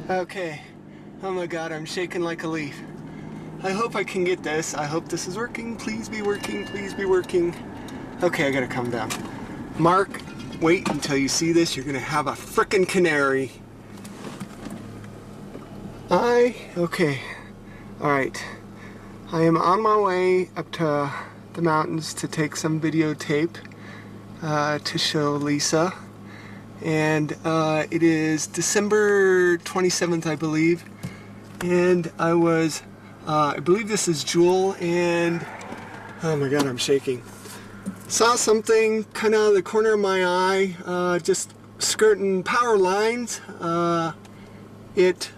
Okay. Oh my god, I'm shaking like a leaf. I hope I can get this. I hope this is working. Please be working. Please be working. Okay, I gotta calm down. Mark, wait until you see this. You're gonna have a frickin' canary. Okay. Alright. I am on my way up to the mountains to take some videotape to show Lisa. And it is December 27th, I believe. And I believe this is Jewel, and oh my god, I'm shaking. Saw something kind of out of the corner of my eye, just skirting power lines. It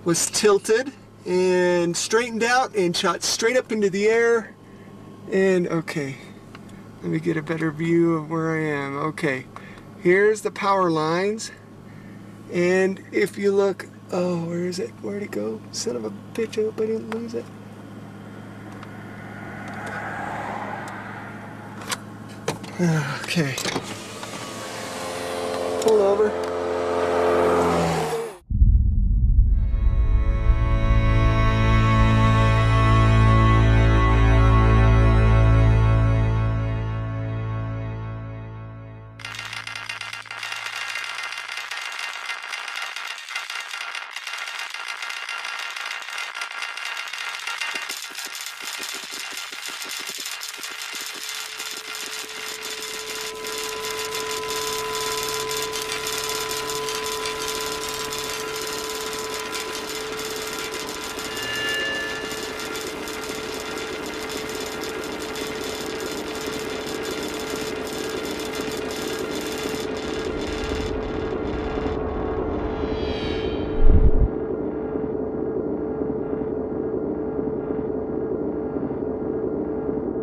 was tilted and straightened out and shot straight up into the air. And okay, let me get a better view of where I am. Okay, here's the power lines. And if you look, oh, where is it? Where'd it go? Son of a bitch, I hope I didn't lose it. Okay. Pull over.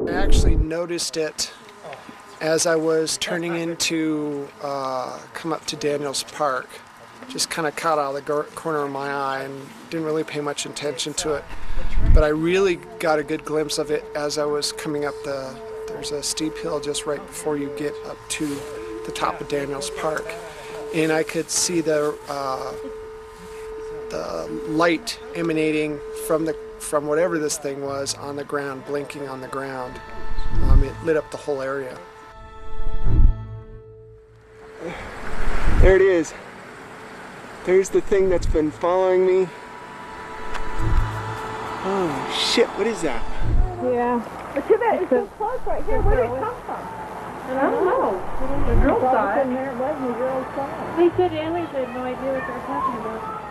I actually noticed it as I was turning into come up to Daniels Park. Just kind of caught out of the corner of my eye and didn't really pay much attention to it. But I really got a good glimpse of it as I was coming up there's a steep hill just right before you get up to the top of Daniels Park. And I could see the light emanating from whatever this thing was on the ground, blinking on the ground. It lit up the whole area. There it is. There's the thing that's been following me. Oh shit, what is that? Yeah. But too bad it's so close right here. Where did it come from? I don't know. The girls saw it. There it was, and the girls saw it. They said aliens had no idea what they were talking about.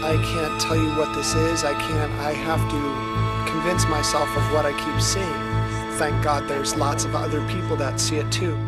I can't tell you what this is. I have to convince myself of what I keep seeing. Thank God there's lots of other people that see it too.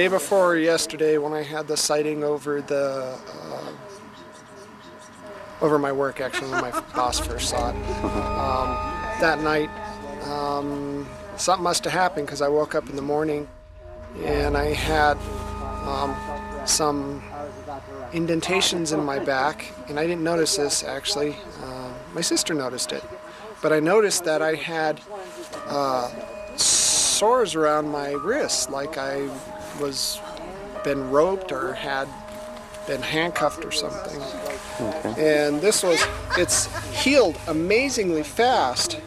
day before yesterday when I had the sighting over the over my work, actually, when my boss first saw it. That night, something must have happened because I woke up in the morning and I had some indentations in my back, and I didn't notice this actually. My sister noticed it, but I noticed that I had sores around my wrists, like I was been roped or had been handcuffed or something. Okay. And it's healed amazingly fast.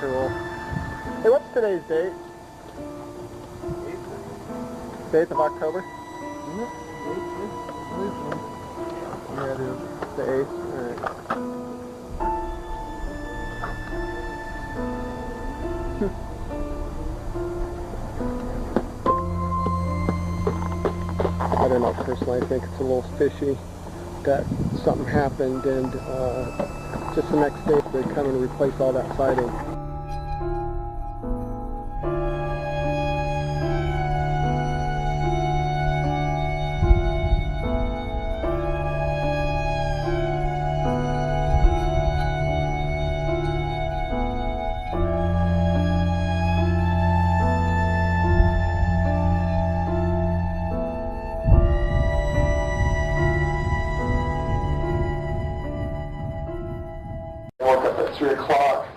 Cool. Hey, what's today's date? 8th of October? Yeah, it is. The 8th. Alright. I don't know, personally, I think it's a little fishy that something happened and just the next day they come and replace all that siding. Woke up at 3 o'clock.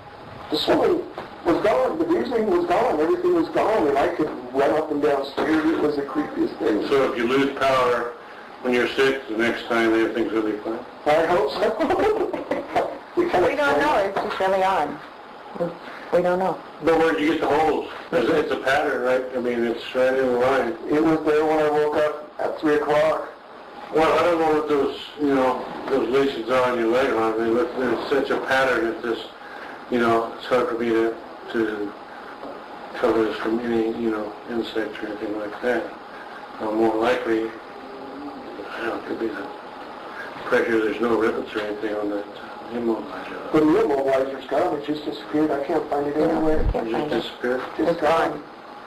The swimming was gone, the breathing was gone, everything was gone, and I could run up and down stairs. It was the creepiest thing. So if you lose power when you're sick, the next time everything's really fine? I hope so. We don't know, it's just really odd. We don't know. But where did you get the holes? It's a pattern, right? I mean, it's right in the line. It was there when I woke up at 3 o'clock. Well, I don't know what those, those lesions are on your leg. I mean, there's such a pattern that this, it's hard for me to cover this from any, insect or anything like that. More likely, it could be the pressure. There's no rivets or anything on that immobilizer. But the immobilizer's gone. It just disappeared. I can't find it anywhere. It just disappeared? It's gone.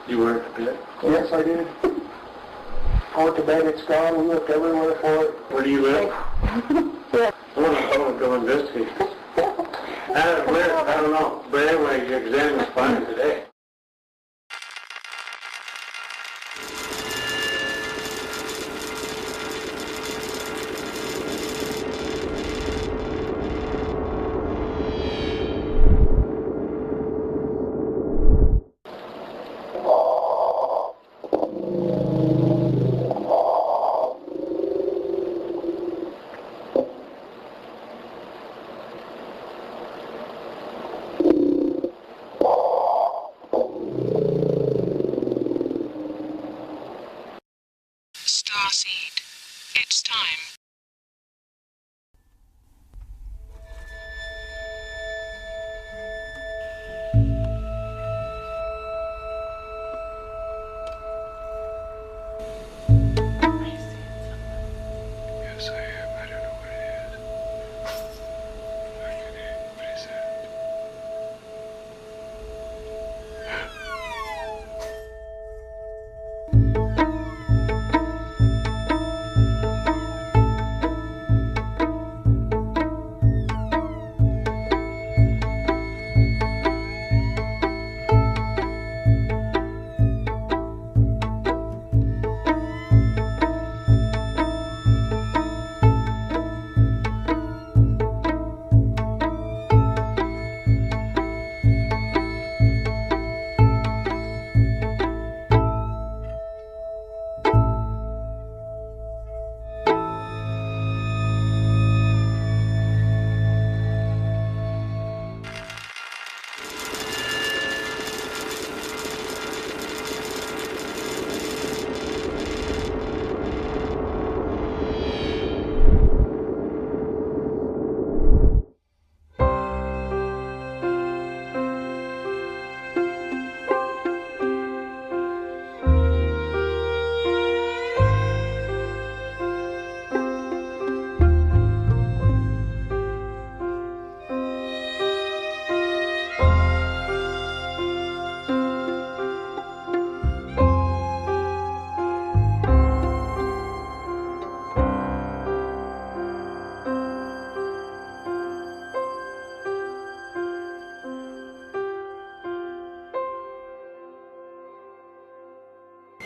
You were at bed? Yes, I did. I went to bed, it's gone. We looked everywhere for it. Where do you live? I want to go investigate. I don't know. But anyway, your exam was fine today.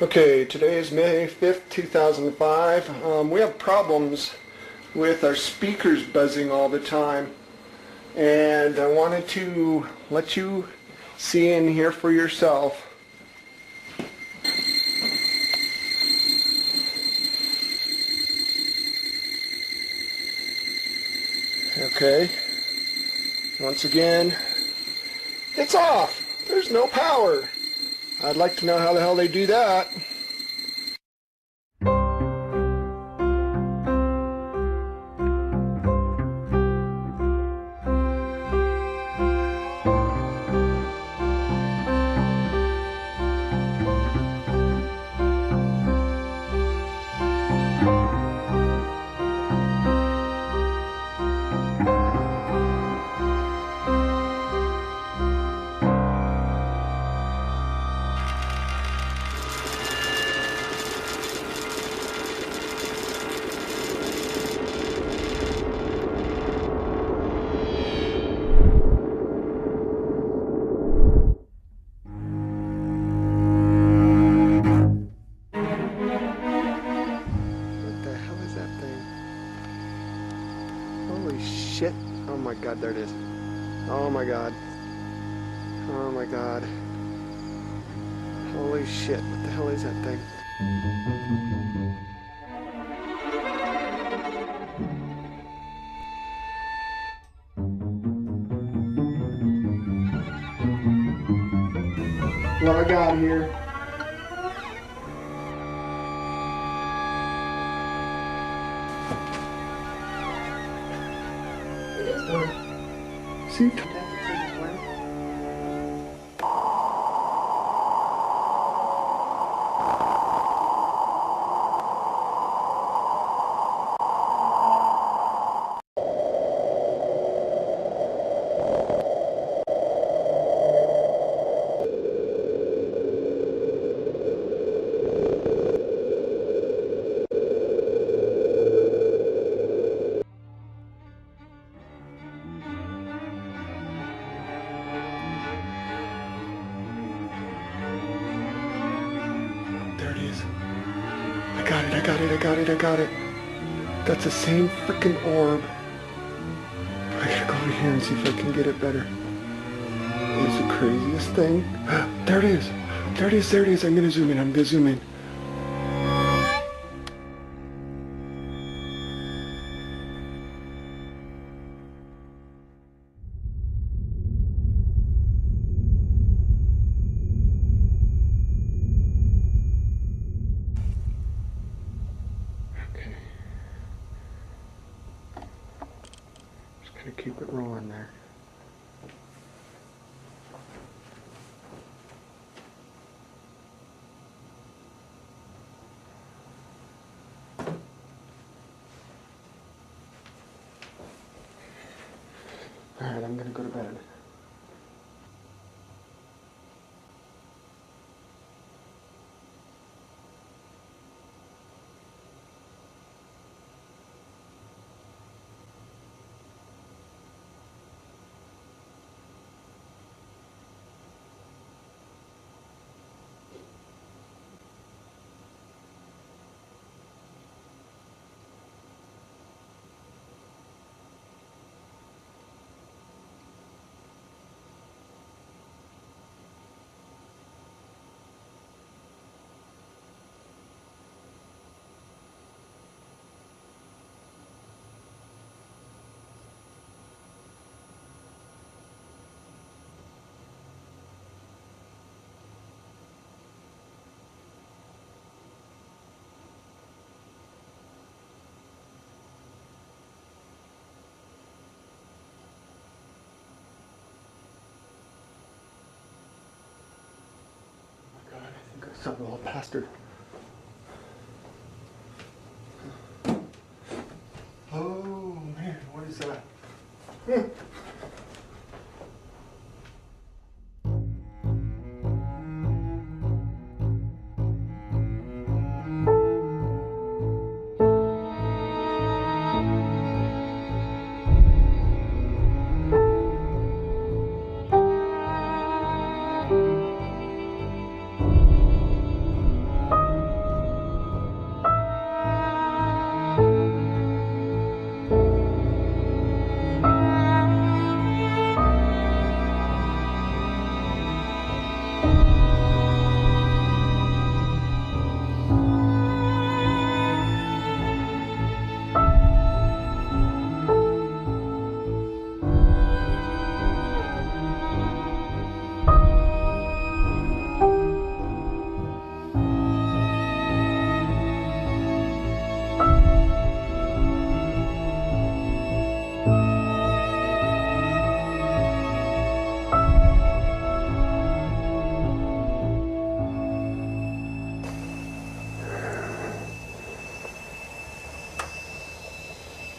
Okay, today is May 5th, 2005. We have problems with our speakers buzzing all the time, and I wanted to let you see and hear for yourself. Okay, once again, it's off. There's no power. I'd like to know how the hell they do that. Holy shit. Oh my god, there it is. Oh my god. Oh my god. Holy shit, what the hell is that thing? What I got here? See? I got it. That's the same freaking orb. I gotta go over here and see if I can get it better. It's the craziest thing. There it is. There it is. There it is. I'm gonna zoom in. Just keep it rolling there. Alright, I'm gonna go to bed. Something a little past her. Oh man, what is that?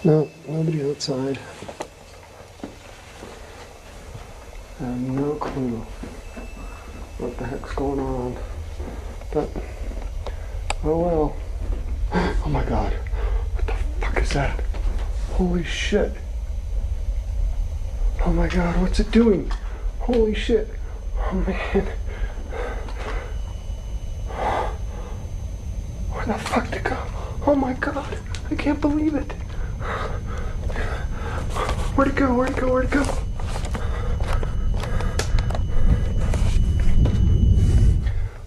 No, nobody outside. I have no clue what the heck's going on. But, oh well. Oh my god. What the fuck is that? Holy shit. Oh my god, what's it doing? Holy shit. Oh man. Where the fuck did it go? Oh my god. I can't believe it. Where'd it go? Where'd it go? Where'd it go?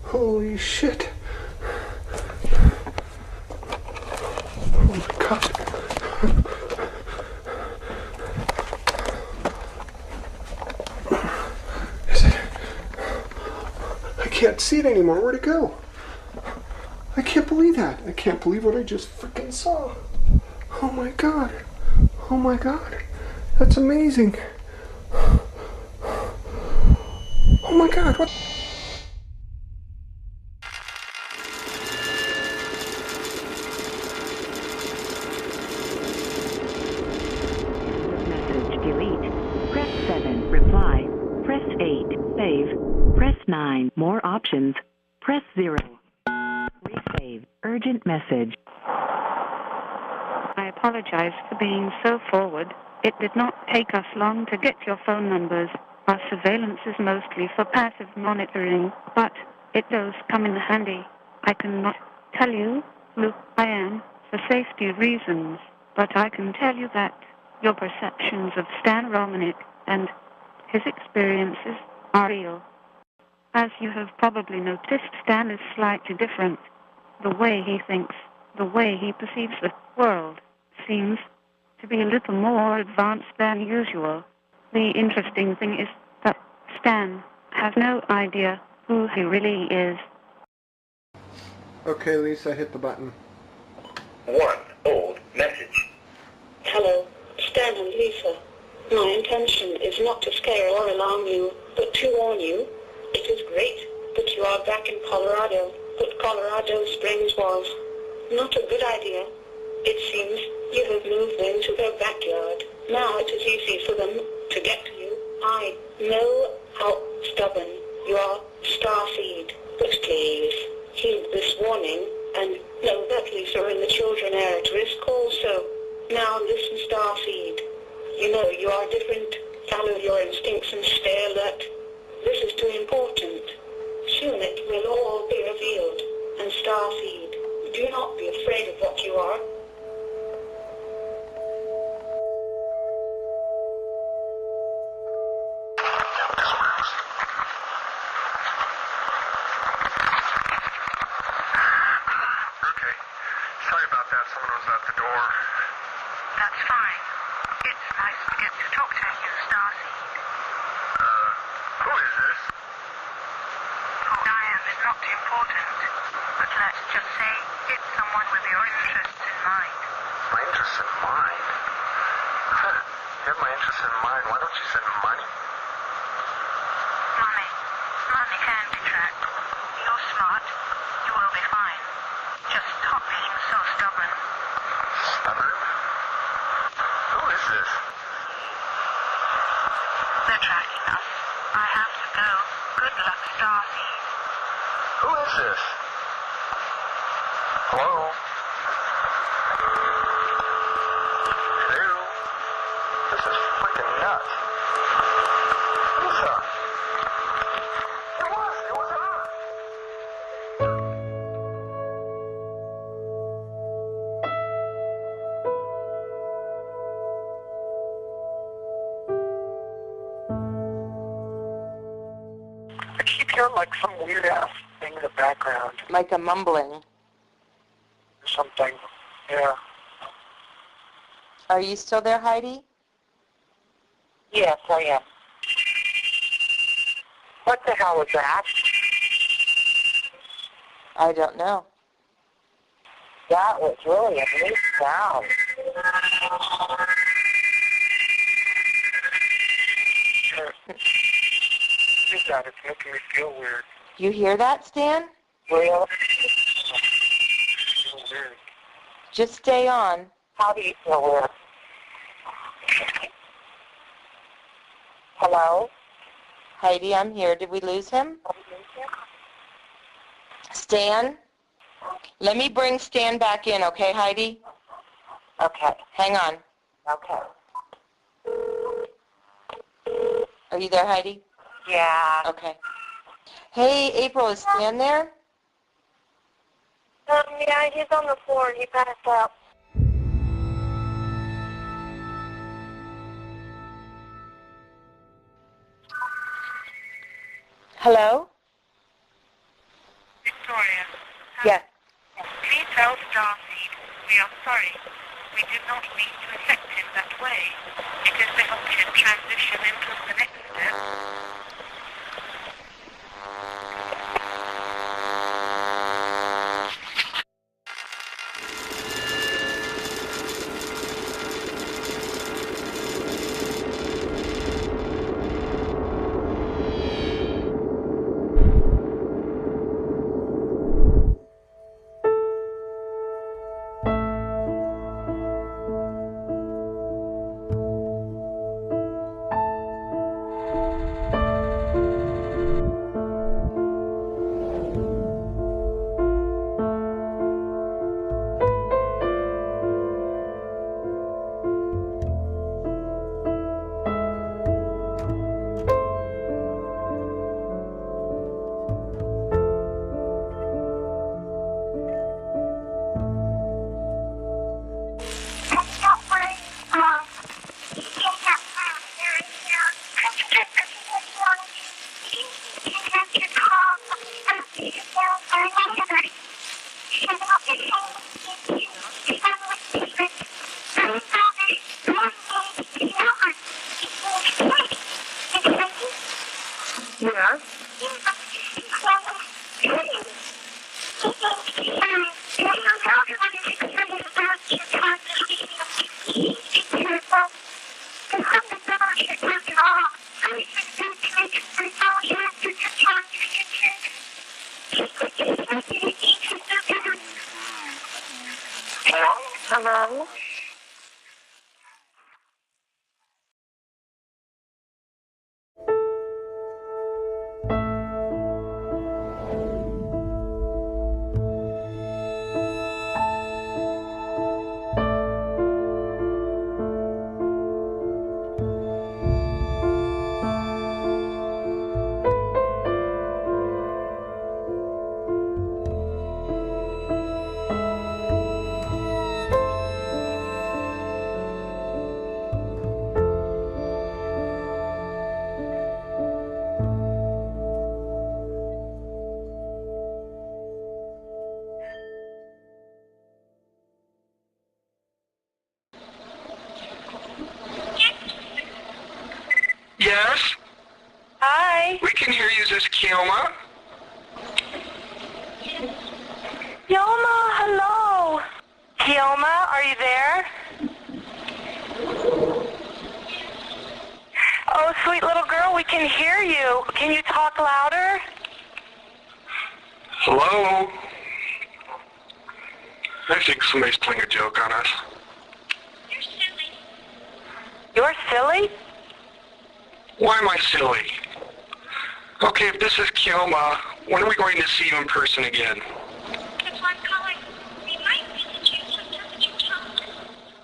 Holy shit. Oh my god. Is it? I can't see it anymore. Where'd it go? I can't believe that. I can't believe what I just freaking saw. Oh my god. Oh my god. That's amazing. Oh my god. What? Message delete. Press 7. Reply. Press 8. Save. Press 9. More options. Press 0. Resave. Urgent message. I apologize for being so forward. It did not take us long to get your phone numbers. Our surveillance is mostly for passive monitoring, but it does come in handy. I cannot tell you who I am for safety reasons, but I can tell you that your perceptions of Stan Romenek and his experiences are real. As you have probably noticed, Stan is slightly different. The way he thinks, the way he perceives the world, seems to be a little more advanced than usual. The interesting thing is that Stan has no idea who he really is. Okay, Lisa, hit the button. 1 old message. Hello, Stan and Lisa. My intention is not to scare or alarm you, but to warn you. It is great that you are back in Colorado, but Colorado Springs was not a good idea. It seems you have moved into their backyard. Now it is easy for them to get to you. I know how stubborn you are, Starseed, but please heed this warning and know that Lisa and the children are at risk also. Now listen, Starseed. You know you are different. Follow your instincts and stay alert. This is too important. Soon it will all be revealed. And Starseed, do not be afraid of what you are. Sorry about that. Someone was at the door. That's fine. It's nice to get to talk to you, Starseed. Who is this? Who I am is not important, but let's just say it's someone with your interests in mind. My interest in mind? You have my interest in mind. Why don't you send money? Money. Money can detract. You're smart. You will be fine. Just stop being so stubborn. Stubborn? Who is this? They're tracking us. I have to go. Good luck, Starseed. Who is this? Hello? Hello? This is freaking nuts. Lisa! It was her! I keep hearing like some weird ass thing in the background. Like a mumbling. Or something. Yeah. Are you still there, Heidi? Yes, I am. What the hell was that? I don't know. That was really a neat sound. Is that? It's making me feel weird. You hear that, Stan? Real? Feel weird. Just stay on. How do you feel weird? Hello? Heidi, I'm here. Did we lose him? Stan? Let me bring Stan back in, okay, Heidi? Okay. Hang on. Okay. Are you there, Heidi? Yeah. Okay. Hey, April, is Stan there? Yeah, he's on the floor. He passed out. Hello? Victoria. Yes. Please tell Starseed we are sorry. We did not mean to affect him that way. It is to help him transition into the next step. Hello? Yes? Hi. We can hear you. Is this Kioma? Yoma, hello. Kioma, are you there? Oh, sweet little girl, we can hear you. Can you talk louder? Hello? I think somebody's playing a joke on us. You're silly? Why am I silly? Okay, if this is Kioma, when are we going to see you in person again?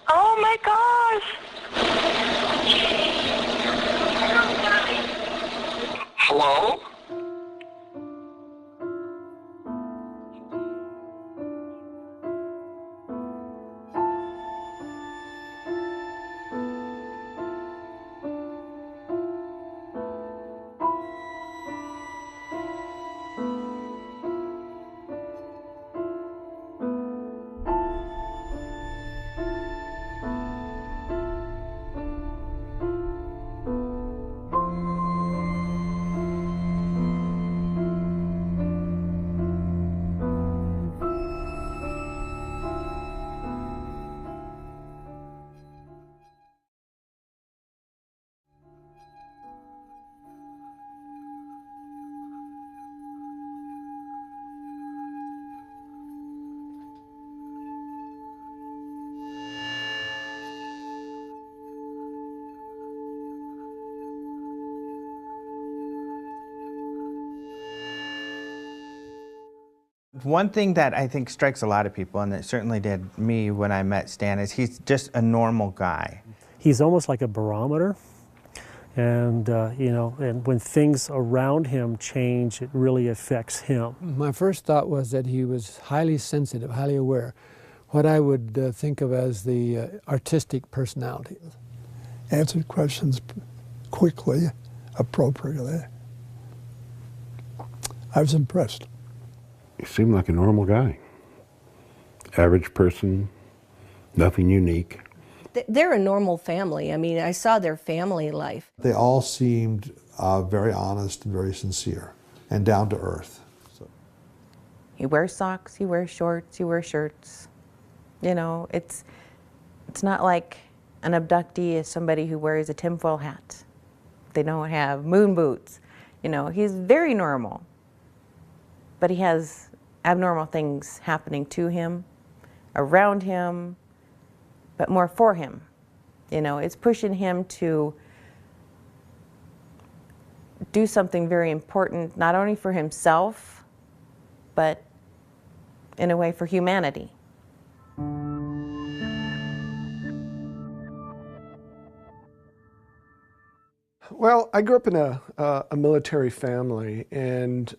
Oh my gosh. Hello? One thing that I think strikes a lot of people, and it certainly did me when I met Stan, is he's just a normal guy. He's almost like a barometer, and you know, and when things around him change, it really affects him. My first thought was that he was highly sensitive, highly aware, what I would think of as the artistic personality. Answered questions quickly, appropriately. I was impressed. He seemed like a normal guy. Average person, nothing unique. They're a normal family. I mean, I saw their family life. They all seemed very honest and very sincere and down to earth. So. He wears socks, he wears shorts, he wears shirts. You know, it's not like an abductee is somebody who wears a tinfoil hat. They don't have moon boots. You know, he's very normal. But he has abnormal things happening to him, around him, but more for him. You know, it's pushing him to do something very important, not only for himself, but in a way for humanity. Well, I grew up in a military family, and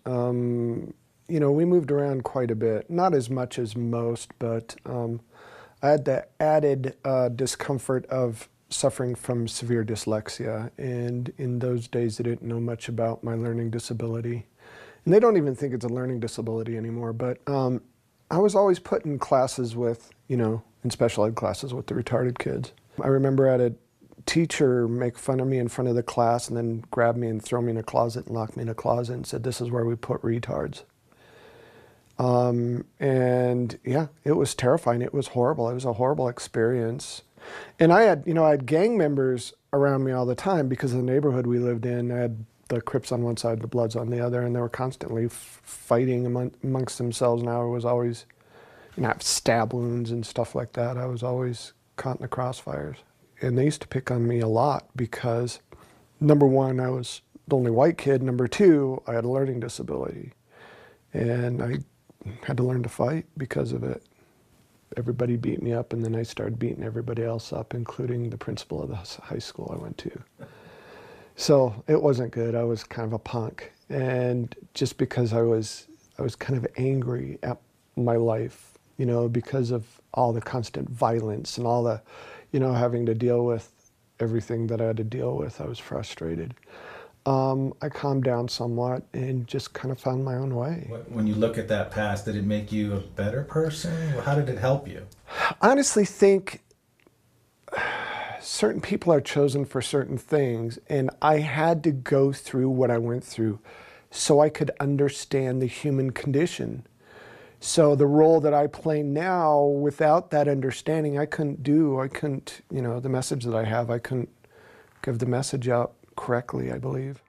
you know, we moved around quite a bit. Not as much as most, but I had the added discomfort of suffering from severe dyslexia, and in those days they didn't know much about my learning disability. And they don't even think it's a learning disability anymore, but I was always put in classes with, you know, in special ed classes with the retarded kids. I remember I had a teacher make fun of me in front of the class and then grab me and throw me in a closet and lock me in a closet and said, "This is where we put retards." And yeah, it was terrifying. It was horrible. It was a horrible experience. And I had, you know, I had gang members around me all the time because of the neighborhood we lived in. I had the Crips on one side, the Bloods on the other, and they were constantly fighting amongst themselves. And I was always, you know, have stab wounds and stuff like that. I was always caught in the crossfires. And they used to pick on me a lot because, number one, I was the only white kid. Number two, I had a learning disability. And I had to learn to fight because of it. Everybody beat me up, and then I started beating everybody else up, including the principal of the high school I went to. So it wasn't good. I was kind of a punk. And just because I was kind of angry at my life, you know, because of all the constant violence and all the, you know, having to deal with everything that I had to deal with, I was frustrated. I calmed down somewhat and just kind of found my own way. When you look at that past, did it make you a better person? How did it help you? I honestly think certain people are chosen for certain things, and I had to go through what I went through so I could understand the human condition. So the role that I play now, without that understanding, I couldn't, you know, the message that I have, I couldn't give the message out correctly, I believe.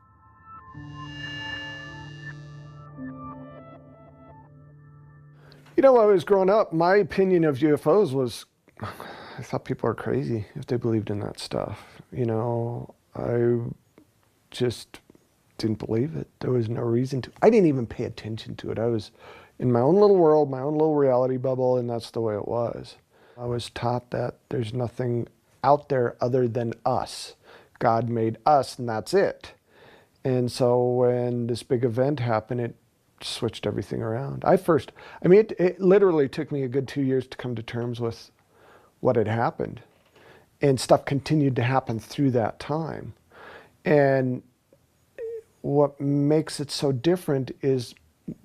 You know, when I was growing up, my opinion of UFOs was, I thought people were crazy if they believed in that stuff. You know, I just didn't believe it. There was no reason to. I didn't even pay attention to it. I was in my own little world, my own little reality bubble, and that's the way it was. I was taught that there's nothing out there other than us. God made us, and that's it. And so when this big event happened, it switched everything around. I mean, it literally took me a good 2 years to come to terms with what had happened. And stuff continued to happen through that time. And what makes it so different is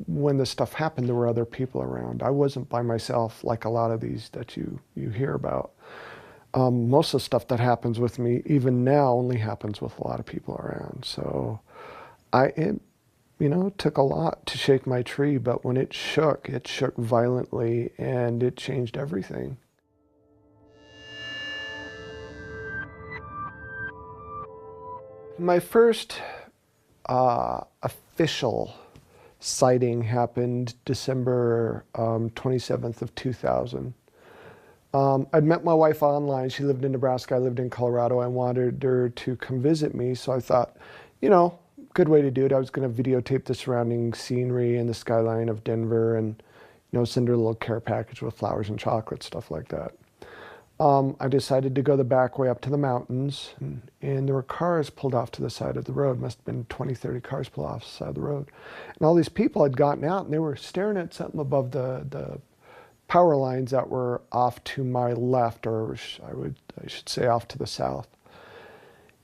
when the stuff happened, there were other people around. I wasn't by myself like a lot of these that you hear about. Most of the stuff that happens with me, even now, only happens with a lot of people around. So it you know, it took a lot to shake my tree, but when it shook violently, and it changed everything. My first official sighting happened December 27th of 2000. I'd met my wife online. She lived in Nebraska. I lived in Colorado. I wanted her to come visit me, so I thought, you know, good way to do it. I was going to videotape the surrounding scenery and the skyline of Denver and, send her a little care package with flowers and chocolate, stuff like that. I decided to go the back way up to the mountains, and there were cars pulled off to the side of the road. Must have been 20, 30 cars pulled off the side of the road. And all these people had gotten out, and they were staring at something above the power lines that were off to my left, or I should say off to the south.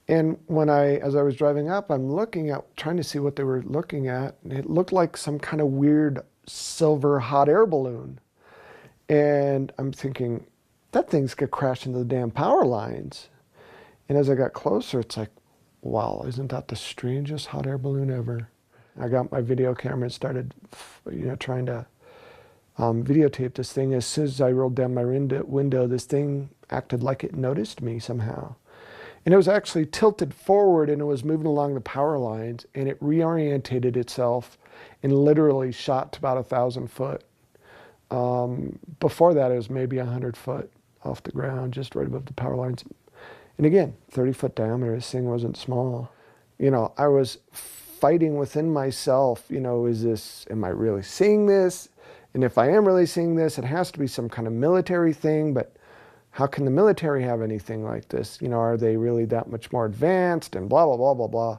And as I was driving up, I'm looking at, trying to see what they were looking at, and it looked like some kind of weird silver hot air balloon. And I'm thinking, that thing's gonna crash into the damn power lines. And as I got closer, it's like, wow, isn't that the strangest hot air balloon ever? I got my video camera and started, trying to videotape this thing. As soon as I rolled down my window, this thing acted like it noticed me somehow. And it was actually tilted forward, and it was moving along the power lines, and it reorientated itself and literally shot to about 1,000 foot. Before that, it was maybe 100 foot off the ground, just right above the power lines. And again, 30-foot diameter, this thing wasn't small. I was fighting within myself, am I really seeing this? And if I am really seeing this, it has to be some kind of military thing, but how can the military have anything like this? Are they really that much more advanced, and blah, blah, blah, blah, blah.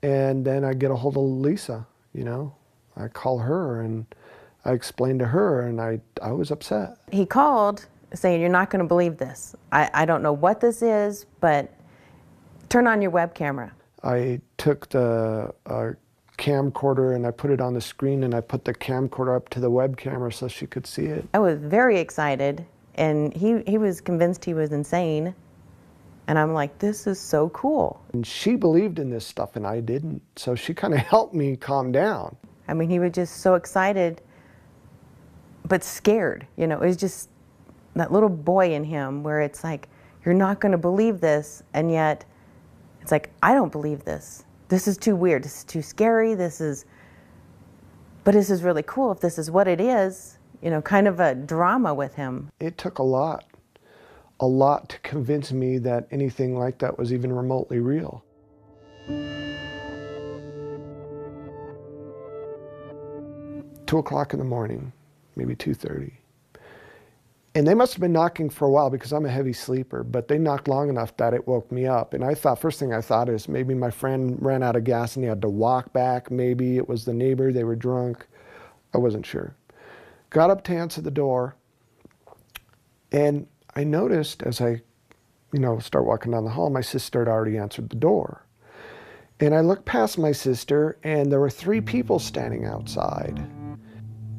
And then I get a hold of Lisa, I call her and I explained to her, and I was upset. He called saying, "You're not going to believe this. I don't know what this is, but turn on your web camera." I took the camcorder and I put it on the screen, and I put the camcorder up to the web camera so she could see it. I was very excited, and he was convinced he was insane. And I'm like, this is so cool. And she believed in this stuff and I didn't. So she kind of helped me calm down. I mean, he was just so excited, but scared. It was just that little boy in him where it's like, you're not going to believe this. And yet it's like, I don't believe this. This is too weird. This is too scary. But this is really cool if this is what it is, kind of a drama with him. It took a lot to convince me that anything like that was even remotely real. 2 o'clock in the morning, maybe 2:30. And they must have been knocking for a while because I'm a heavy sleeper, but they knocked long enough that it woke me up. And first thing I thought is maybe my friend ran out of gas and he had to walk back. Maybe it was the neighbor, they were drunk. I wasn't sure. Got up to answer the door, and I noticed as I, start walking down the hall, my sister had already answered the door. And I looked past my sister, and there were 3 people standing outside.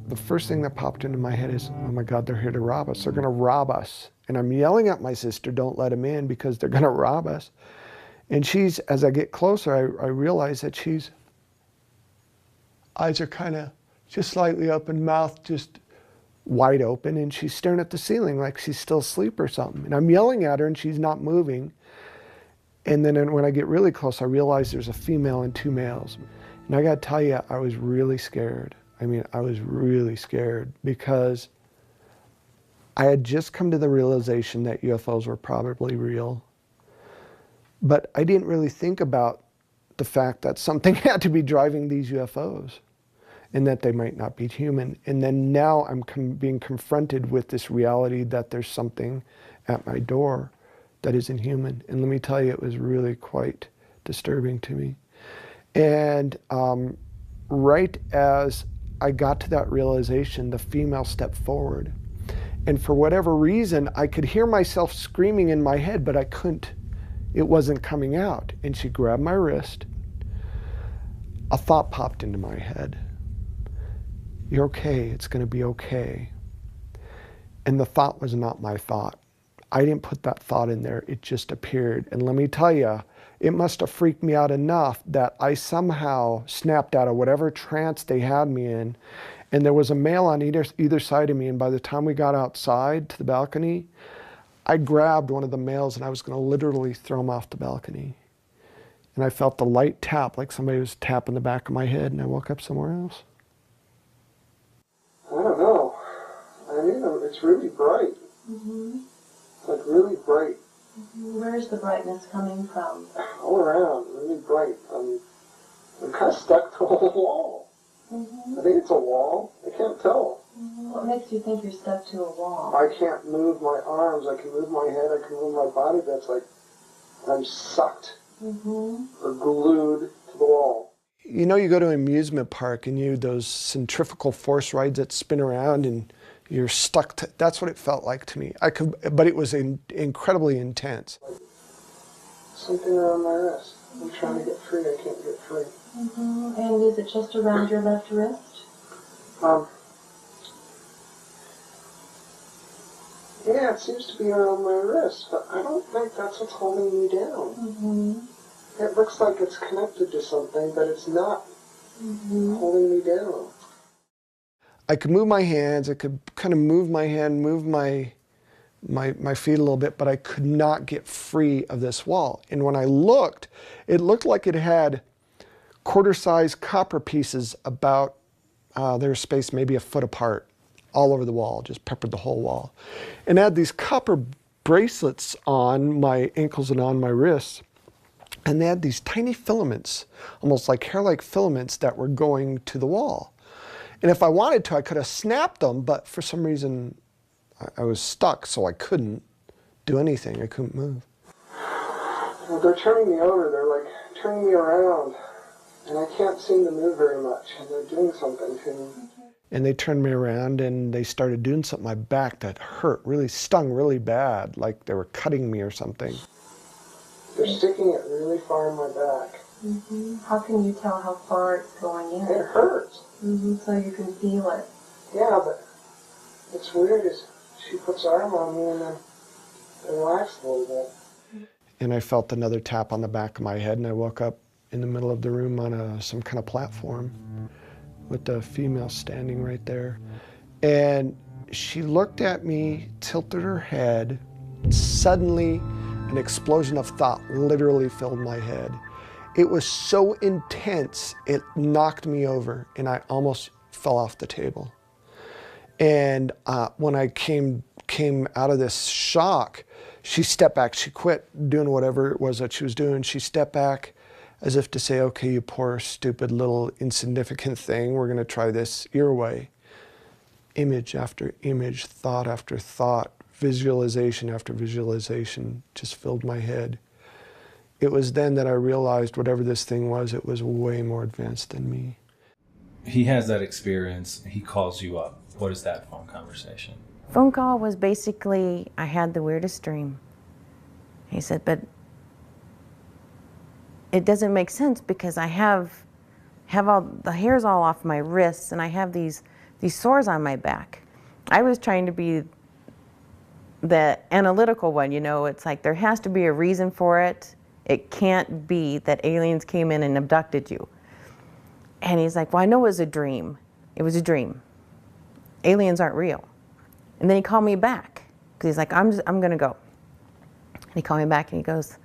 The first thing that popped into my head is, oh my God, they're here to rob us. They're gonna rob us. And I'm yelling at my sister, don't let them in because they're gonna rob us. And as I get closer, I realize that eyes are kind of just slightly open, mouth just wide open, and she's staring at the ceiling like she's still asleep or something. And I'm yelling at her and she's not moving. And then when I get really close, I realize there's a female and 2 males. And I gotta tell you, I was really scared. I was really scared because I had just come to the realization that UFOs were probably real. But I didn't really think about the fact that something had to be driving these UFOs and that they might not be human. And then now I'm being confronted with this reality that there's something at my door that isn't human. And let me tell you, it was really quite disturbing to me. And right as I got to that realization, the female stepped forward. And for whatever reason, I could hear myself screaming in my head, but I couldn't. It wasn't coming out. And she grabbed my wrist. A thought popped into my head. You're okay, it's gonna be okay. And the thought was not my thought. I didn't put that thought in there, it just appeared. And let me tell you, it must have freaked me out enough that I somehow snapped out of whatever trance they had me in. And there was a male on either side of me, and by the time we got outside to the balcony, I grabbed one of the males and I was gonna literally throw him off the balcony. And I felt the light tap, like somebody was tapping the back of my head, and I woke up somewhere else. I don't know. It's really bright. Mm-hmm. It's like really bright. Where's the brightness coming from? All around, really bright. I'm kind of stuck to a wall. Mm-hmm. I think it's a wall. I can't tell. Mm-hmm. What makes you think you're stuck to a wall? I can't move my arms. I can move my head. I can move my body. That's like I'm sucked or glued to the wall. You know, you go to an amusement park and those centrifugal force rides that spin around and you're stuck to, that's what it felt like to me. But it was incredibly intense. Something around my wrist. I'm trying to get free. I can't get free. And is it just around your left wrist? Yeah, it seems to be around my wrist, but I don't think that's what's holding me down. It looks like it's connected to something, but it's not holding me down. I could move my hands, I could kind of move my hand, move my feet a little bit, but I could not get free of this wall. And when I looked, it looked like it had quarter-sized copper pieces about their space maybe a foot apart, all over the wall, just peppered the whole wall. And I had these copper bracelets on my ankles and on my wrists. And they had these tiny filaments, almost like hair-like filaments that were going to the wall. And if I wanted to, I could have snapped them, but for some reason, I was stuck, so I couldn't do anything. I couldn't move. Well, they're turning me over. They're like turning me around, and I can't seem to move very much, and they're doing something to me. And they turned me around and they started doing something on my back that hurt, really stung really bad, like they were cutting me or something. They're sticking it really far in my back. How can you tell how far it's going in? It hurts. So you can feel it. Yeah, but it's weird is she puts her arm on me and then I relax a little bit. And I felt another tap on the back of my head and I woke up in the middle of the room on some kind of platform with the female standing right there. And she looked at me, tilted her head. Suddenly, an explosion of thought literally filled my head. It was so intense, it knocked me over and I almost fell off the table. And when I came out of this shock, she stepped back. She quit doing whatever it was that she was doing. She stepped back as if to say, okay, you poor, stupid, little, insignificant thing, we're gonna try this your way. Image after image, thought after thought, visualization after visualization just filled my head. It was then that I realized whatever this thing was, it was way more advanced than me. He has that experience, he calls you up. What is that phone conversation? Phone call was basically, I had the weirdest dream. He said, but it doesn't make sense because I have all the hairs all off my wrists and I have these sores on my back. I was trying to be the analytical one, you know, it's like there has to be a reason for it. It can't be that aliens came in and abducted you. And he's like, well, I know it was a dream. It was a dream. Aliens aren't real. And then he called me back because he's like, I'm gonna go. And he called me back and he goes,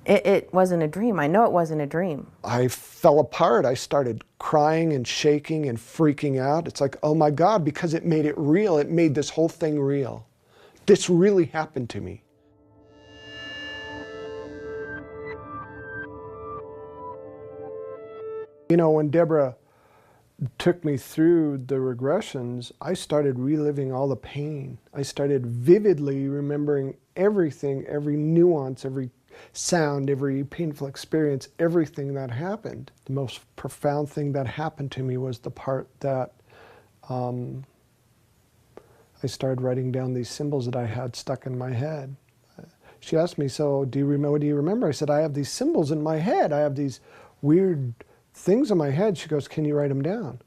it wasn't a dream. I know it wasn't a dream. I fell apart. I started crying and shaking and freaking out. It's like, oh my God, because it made it real. It made this whole thing real. This really happened to me. You know, when Deborah took me through the regressions, I started reliving all the pain. I started vividly remembering everything, every nuance, every sound, every painful experience, everything that happened. The most profound thing that happened to me was the part that I started writing down these symbols that I had stuck in my head. She asked me, so what do you remember? I said, I have these symbols in my head. I have these weird things in my head. She goes, can you write them down?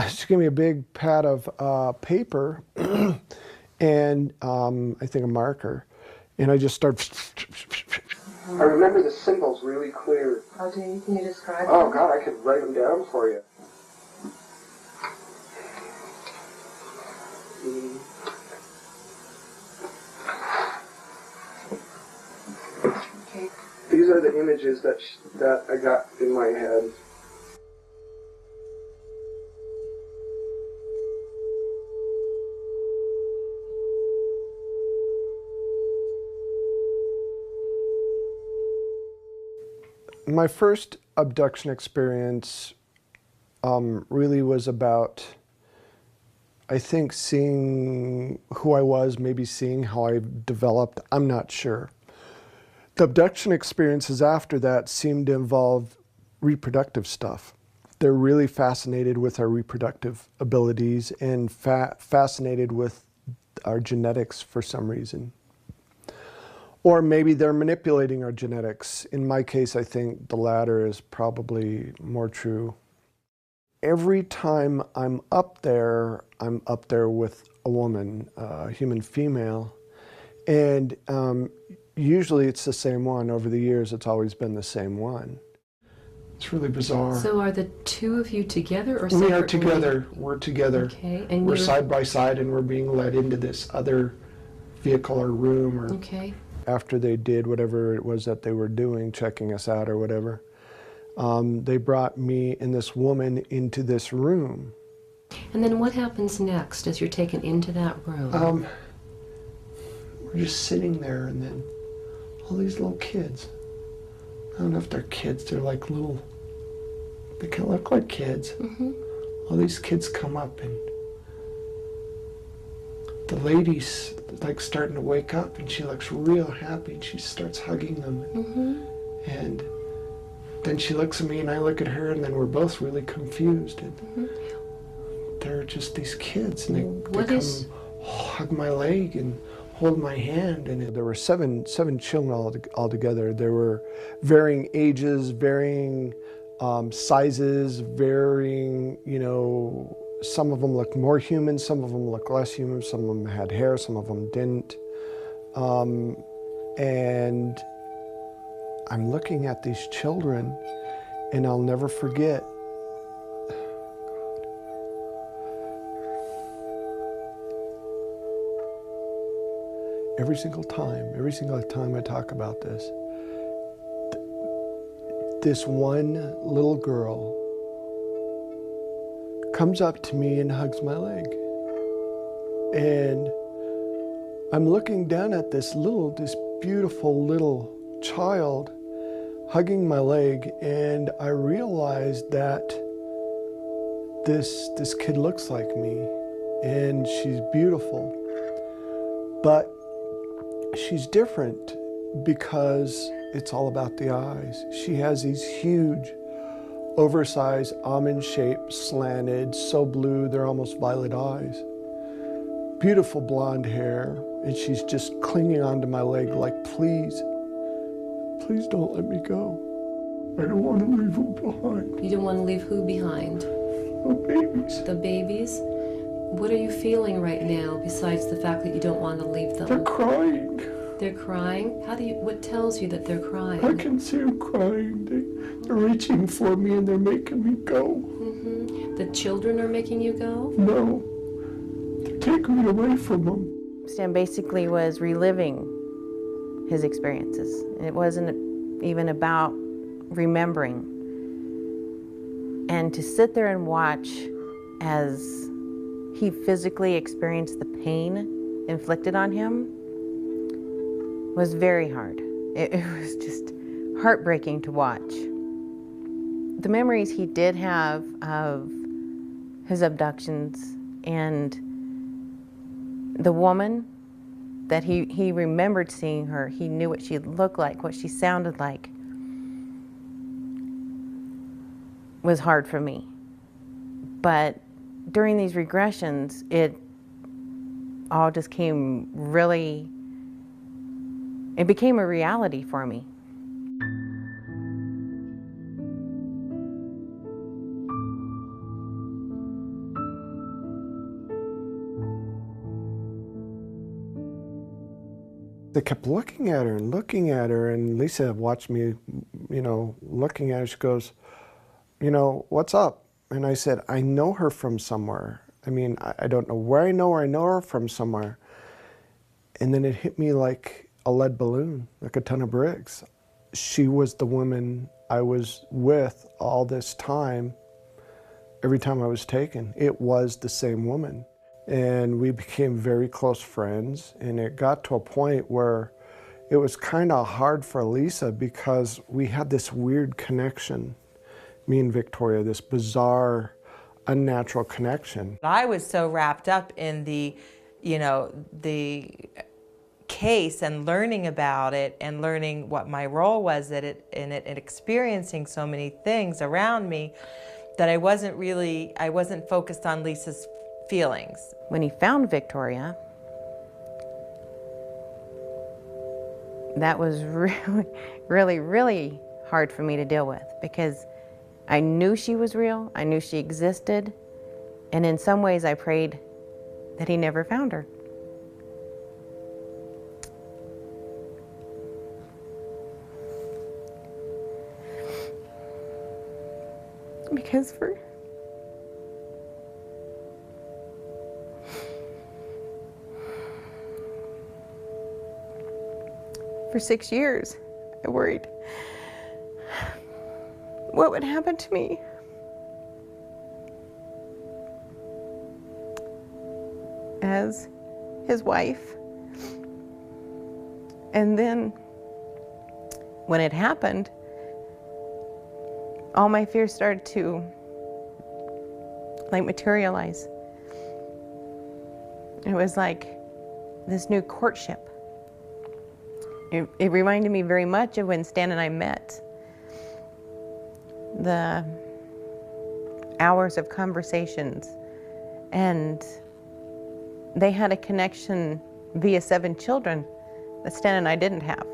She gave me a big pad of paper and I think a marker. And I just started. I remember the symbols really clear. How do you, can you describe them? Oh God, I could write them down for you. Okay. These are the images that I got in my head. My first abduction experience really was about I think seeing who I was, maybe seeing how I developed, I'm not sure. The abduction experiences after that seemed to involve reproductive stuff. They're really fascinated with our reproductive abilities and fascinated with our genetics for some reason. Or maybe they're manipulating our genetics. In my case, I think the latter is probably more true. Every time I'm up there with a woman, a human female, and usually it's the same one. Over the years, it's always been the same one. It's really bizarre. So are the two of you together or separately? We are together. We're together. Okay. And we're side by side, and we're being led into this other vehicle or room. Or okay. After they did whatever it was that they were doing, checking us out or whatever, they brought me and this woman into this room. And then what happens next as you're taken into that room? We're just sitting there, and then all these little kids. I don't know if they're kids. They're like little. They kind of look like kids. Mm-hmm. All these kids come up, and the lady's like starting to wake up, and she looks real happy, and she starts hugging them. Mm-hmm. And then she looks at me, and I look at her, and then we're both really confused. And they're just these kids, and they come hug my leg and hold my hand. And there were seven children altogether. There were varying ages, varying sizes, varying, you know, some of them looked more human, some of them looked less human, some of them had hair, some of them didn't. And I'm looking at these children, and I'll never forget, every single time I talk about this, this one little girl comes up to me and hugs my leg. And I'm looking down at this beautiful little child hugging my leg, and I realized that this kid looks like me, and she's beautiful. But she's different because it's all about the eyes. She has these huge, oversized, almond-shaped, slanted, so blue, they're almost violet eyes. Beautiful blonde hair, and she's just clinging onto my leg like, please, please don't let me go. I don't want to leave them behind. You don't want to leave who behind? The babies. The babies? What are you feeling right now besides the fact that you don't want to leave them? They're crying. They're crying? What tells you that they're crying? I can see them crying. They're reaching for me, and they're making me go. Mm-hmm. The children are making you go? No. They're taking me away from them. Stan basically was reliving his experiences. It wasn't even about remembering. And to sit there and watch as he physically experienced the pain inflicted on him was very hard. It was just heartbreaking to watch. The memories he did have of his abductions and the woman that he remembered seeing her, he knew what she looked like, what she sounded like, was hard for me. But during these regressions, it all just came really, it became a reality for me. They kept looking at her, and Lisa watched me, you know, looking at her. She goes, you know, what's up? And I said, I know her from somewhere. I mean, I don't know where I know her from somewhere. And then it hit me like a lead balloon, like a ton of bricks. She was the woman I was with all this time, every time I was taken. It was the same woman. And we became very close friends, and it got to a point where it was kind of hard for Lisa because we had this weird connection, me and Victoria, this bizarre unnatural connection. I was so wrapped up in the, the case and learning about it and learning what my role was in it and experiencing so many things around me that I wasn't focused on Lisa's feelings. When he found Victoria, that was really hard for me to deal with, because I knew she was real, I knew she existed, and in some ways I prayed that he never found her. Because for 6 years, I worried what would happen to me. As his wife. And then when it happened, all my fears started to materialize. It was like this new courtship. It reminded me very much of when Stan and I met. The hours of conversations, and they had a connection via 7 children that Stan and I didn't have.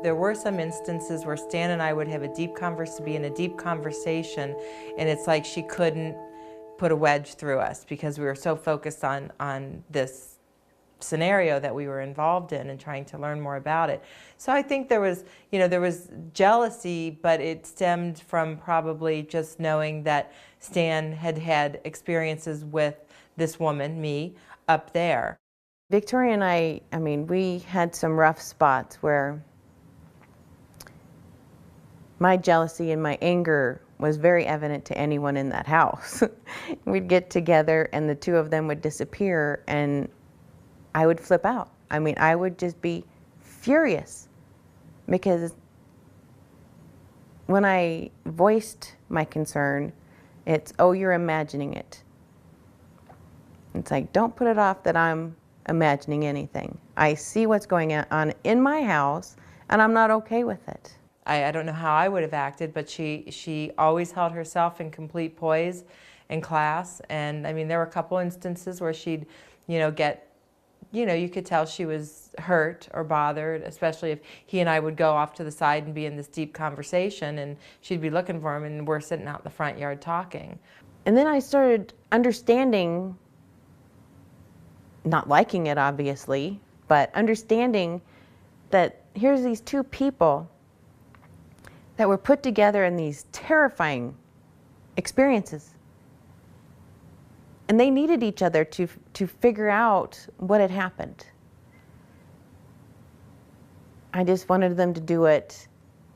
There were some instances where Stan and I would have be in a deep conversation, and it's like she couldn't put a wedge through us because we were so focused on this scenario that we were involved in and trying to learn more about it. So I think there was jealousy, but it stemmed from probably just knowing that Stan had had experiences with this woman, me, up there. Victoria and I mean, we had some rough spots where my jealousy and my anger was very evident to anyone in that house. We'd get together and the two of them would disappear and I would flip out. I mean, I would just be furious because when I voiced my concern, it's, oh, you're imagining it. It's like, don't put it off that I'm imagining anything. I see what's going on in my house and I'm not okay with it. I don't know how I would have acted, but she always held herself in complete poise in class. And I mean, there were a couple instances where she'd, you could tell she was hurt or bothered, especially if he and I would go off to the side and be in this deep conversation and she'd be looking for him and we're sitting out in the front yard talking. And then I started understanding, not liking it obviously, but understanding that here's these two people that were put together in these terrifying experiences. And they needed each other to figure out what had happened. I just wanted them to do it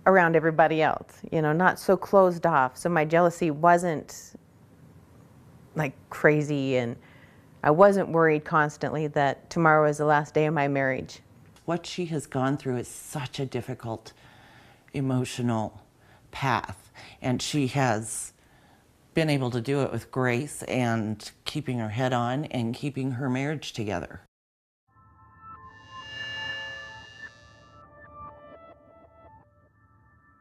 around everybody else, not so closed off. So my jealousy wasn't like crazy, and I wasn't worried constantly that tomorrow is the last day of my marriage. What she has gone through is such a difficult emotional path, and she has been able to do it with grace and keeping her head on and keeping her marriage together.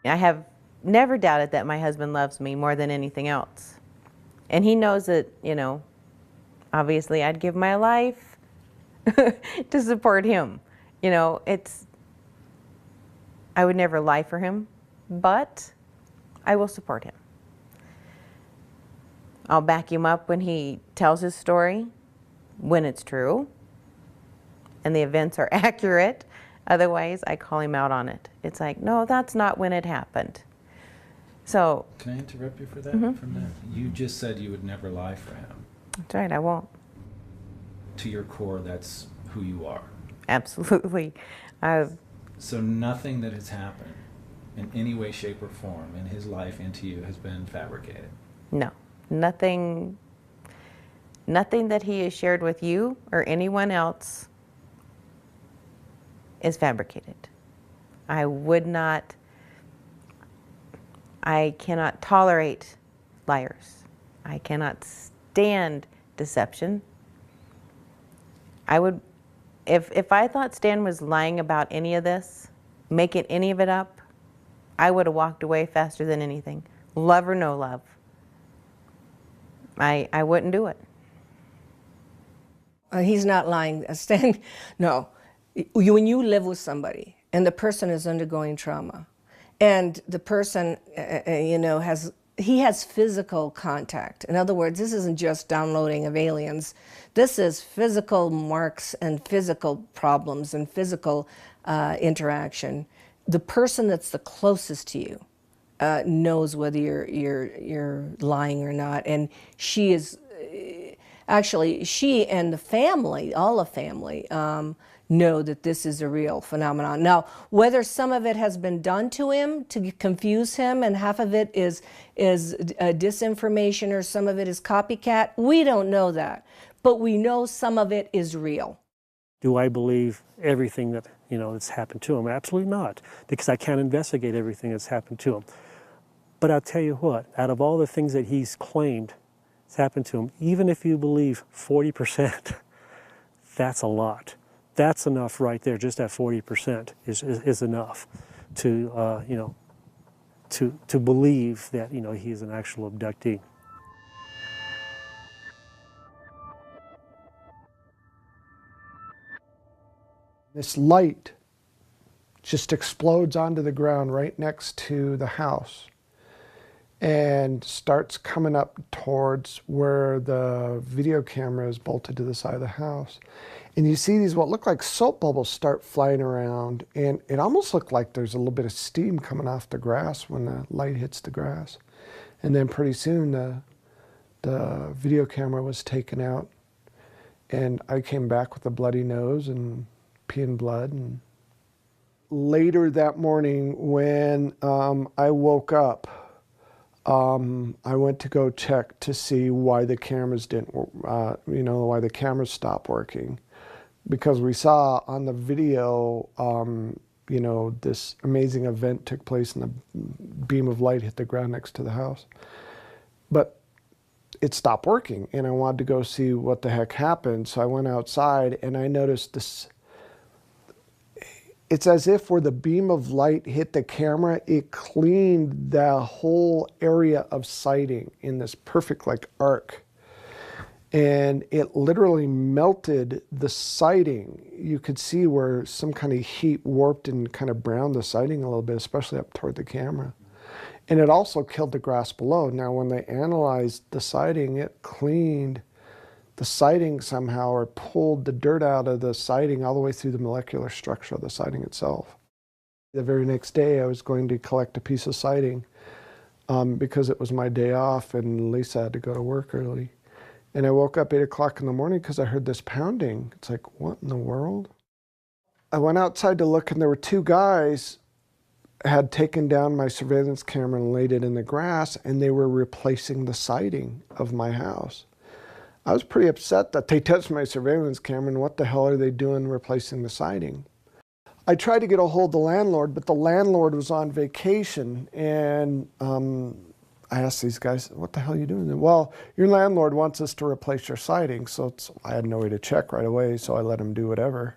I have never doubted that my husband loves me more than anything else. And he knows that, obviously I'd give my life to support him. I would never lie for him, but I will support him. I'll back him up when he tells his story, when it's true, and the events are accurate. Otherwise, I call him out on it. It's like, no, that's not when it happened. So. Can I interrupt you for that? Mm-hmm. From that? You just said you would never lie for him. That's right, I won't. To your core, that's who you are. Absolutely. So nothing that has happened in any way, shape, or form in his life and to you has been fabricated? No. Nothing that he has shared with you or anyone else is fabricated. I cannot tolerate liars. I cannot stand deception. I would, if I thought Stan was lying about any of this, making any of it up, I would have walked away faster than anything. Love or no love. I wouldn't do it. He's not lying. Stan, no. When you live with somebody and the person is undergoing trauma and the person, you know, he has physical contact. In other words, this isn't just downloading of aliens. This is physical marks and physical problems and physical interaction. The person that's the closest to you knows whether you're lying or not, and she is actually, she and the family, all the family, know that this is a real phenomenon. Now, whether some of it has been done to him to confuse him and half of it is disinformation or some of it is copycat, we don't know that. But we know some of it is real. Do I believe everything that, you know, that's happened to him? Absolutely not, because I can't investigate everything that's happened to him. But I'll tell you what, out of all the things that he's claimed has happened to him, even if you believe 40%, that's a lot. That's enough right there. Just that 40% is enough to, you know, to believe that, you know, he is an actual abductee. This light just explodes onto the ground right next to the house and starts coming up towards where the video camera is bolted to the side of the house. And you see these what look like soap bubbles start flying around, and it almost looked like there's a little bit of steam coming off the grass when the light hits the grass. And then pretty soon the video camera was taken out, and I came back with a bloody nose and peeing blood. And later that morning when I woke up, I went to go check to see why the cameras didn't, you know, why the cameras stopped working. Because we saw on the video, you know, this amazing event took place and the beam of light hit the ground next to the house. But it stopped working, and I wanted to go see what the heck happened. So I went outside and I noticed this. It's as if where the beam of light hit the camera, it cleaned the whole area of siding in this perfect like arc. And it literally melted the siding. You could see where some kind of heat warped and kind of browned the siding a little bit, especially up toward the camera. And it also killed the grass below. Now, when they analyzed the siding, it cleaned the siding somehow, or pulled the dirt out of the siding all the way through the molecular structure of the siding itself. The very next day, I was going to collect a piece of siding because it was my day off and Lisa had to go to work early. And I woke up 8 o'clock in the morning because I heard this pounding. It's like, what in the world? I went outside to look, and there were two guys had taken down my surveillance camera and laid it in the grass, and they were replacing the siding of my house. I was pretty upset that they touched my surveillance camera, and what the hell are they doing replacing the siding? I tried to get a hold of the landlord, but the landlord was on vacation, and I asked these guys, what the hell are you doing? Well, your landlord wants us to replace your siding. So I had no way to check right away, so I let him do whatever.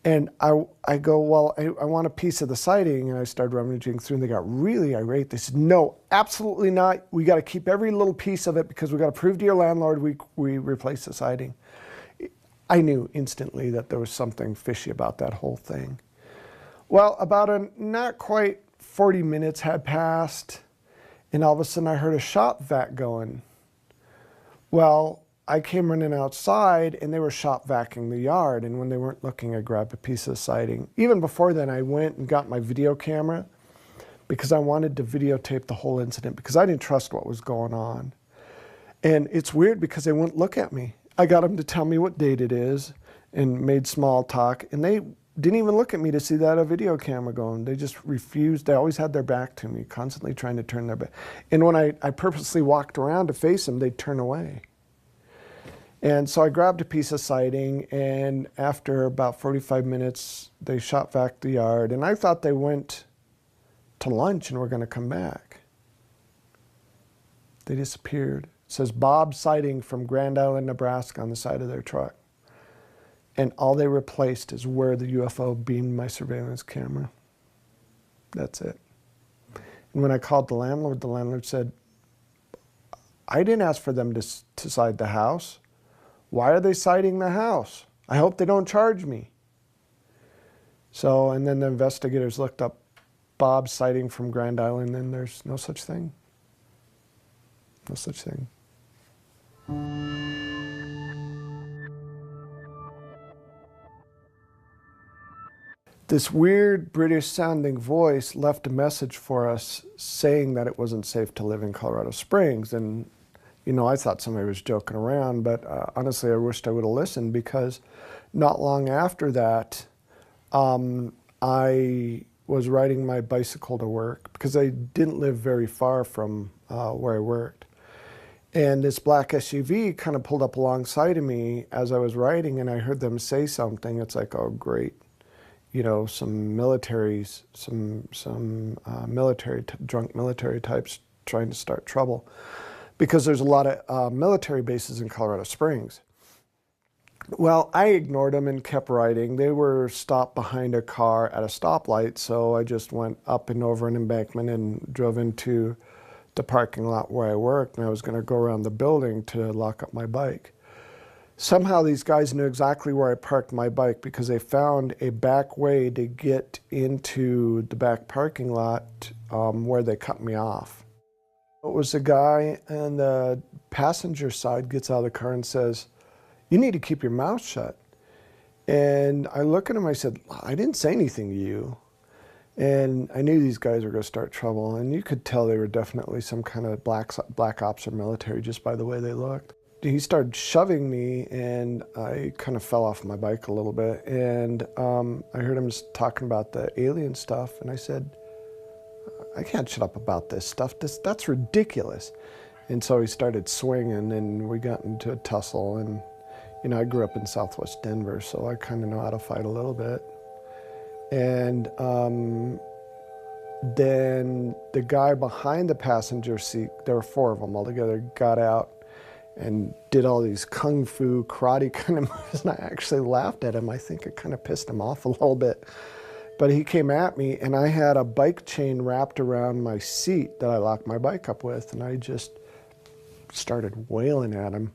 And I go, well, I want a piece of the siding. And I started rummaging through, and they got really irate. They said, no, absolutely not. We got to keep every little piece of it because we got to prove to your landlord we replace the siding. I knew instantly that there was something fishy about that whole thing. Well, about not quite 40 minutes had passed, and all of a sudden I heard a shop vac going. Well, I came running outside, and they were shop vacuuming the yard, and when they weren't looking, I grabbed a piece of siding. Even before then, I went and got my video camera because I wanted to videotape the whole incident because I didn't trust what was going on. And it's weird because they wouldn't look at me. I got them to tell me what date it is and made small talk, and they didn't even look at me to see that a video camera going. They just refused. They always had their back to me, constantly trying to turn their back. And when I purposely walked around to face them, they'd turn away. And so I grabbed a piece of siding, and after about 45 minutes, they shot vac the yard. And I thought they went to lunch and were going to come back. They disappeared. says Bob sighting from Grand Island, Nebraska on the side of their truck. And all they replaced is where the UFO beamed my surveillance camera. That's it. And when I called the landlord said, I didn't ask for them to sight the house. Why are they sighting the house? I hope they don't charge me. So, and then the investigators looked up Bob sighting from Grand Island, and there's no such thing. No such thing. This weird British sounding voice left a message for us saying that it wasn't safe to live in Colorado Springs. And, you know, I thought somebody was joking around, but honestly, I wished I would have listened, because not long after that, I was riding my bicycle to work, because I didn't live very far from where I worked. And this black SUV kind of pulled up alongside of me as I was riding, and I heard them say something. It's like, oh, great. You know, some militaries, drunk military types trying to start trouble, because there's a lot of military bases in Colorado Springs. Well, I ignored them and kept riding. They were stopped behind a car at a stoplight, so I just went up and over an embankment and drove into the parking lot where I worked, and I was going to go around the building to lock up my bike. Somehow these guys knew exactly where I parked my bike, because they found a back way to get into the back parking lot where they cut me off. It was a guy on the passenger side gets out of the car and says, "You need to keep your mouth shut." And I look at him, I said, "I didn't say anything to you." And I knew these guys were going to start trouble, and you could tell they were definitely some kind of black ops or military just by the way they looked. He started shoving me, and I kind of fell off my bike a little bit, and I heard him talking about the alien stuff, and I said, "I can't shut up about this stuff. That's ridiculous." And so he started swinging, and we got into a tussle, and you know, I grew up in Southwest Denver, so I kind of know how to fight a little bit. And then the guy behind the passenger seat, there were 4 of them altogether, got out and did all these kung fu karate kind of moves, and I actually laughed at him. I think it kind of pissed him off a little bit. But he came at me, and I had a bike chain wrapped around my seat that I locked my bike up with, and I just started wailing at him.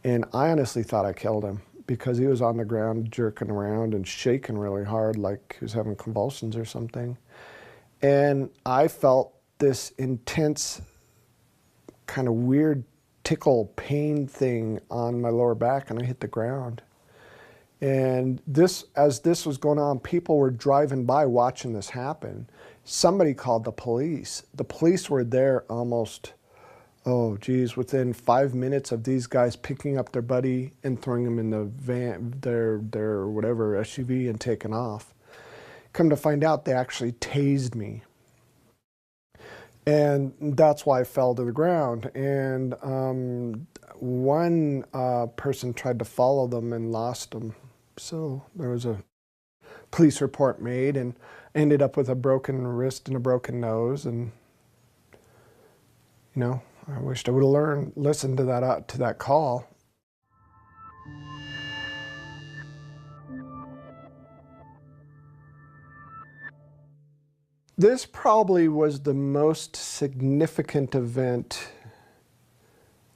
And I honestly thought I killed him, because he was on the ground jerking around and shaking really hard like he was having convulsions or something. And I felt this intense kind of weird tickle pain thing on my lower back, and I hit the ground. And as this was going on, people were driving by watching this happen. Somebody called the police. The police were there almost, oh geez, within 5 minutes of these guys picking up their buddy and throwing him in the van, their whatever SUV, and taking off. Come to find out, they actually tased me. And that's why I fell to the ground. And one person tried to follow them and lost them. So there was a police report made, and ended up with a broken wrist and a broken nose. And, you know, I wished I would have listened to that call. This probably was the most significant event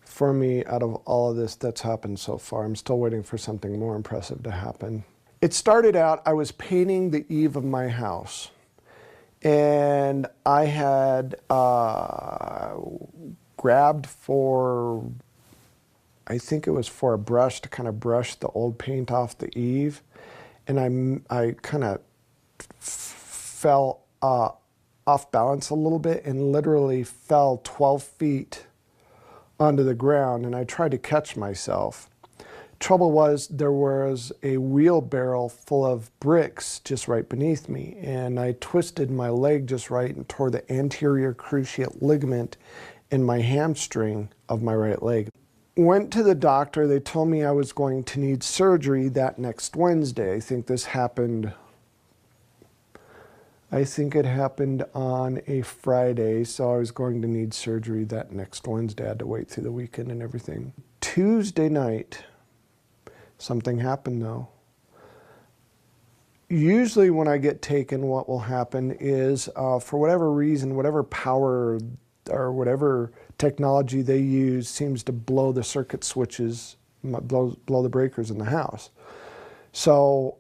for me out of all of this that's happened so far. I'm still waiting for something more impressive to happen. It started out, I was painting the eave of my house, and I had grabbed for, I think it was for a brush to kind of brush the old paint off the eave, and I kind of fell off balance a little bit and literally fell 12 feet onto the ground, and I tried to catch myself. Trouble was, there was a wheelbarrow full of bricks just right beneath me, and I twisted my leg just right and tore the anterior cruciate ligament in my hamstring of my right leg. Went to the doctor. They told me I was going to need surgery that next Wednesday. I think this happened I think it happened on a Friday, so I was going to need surgery that next Wednesday. I had to wait through the weekend and everything. Tuesday night, something happened though. Usually when I get taken, what will happen is, for whatever reason, whatever power or whatever technology they use seems to blow the circuit switches, blow the breakers in the house. So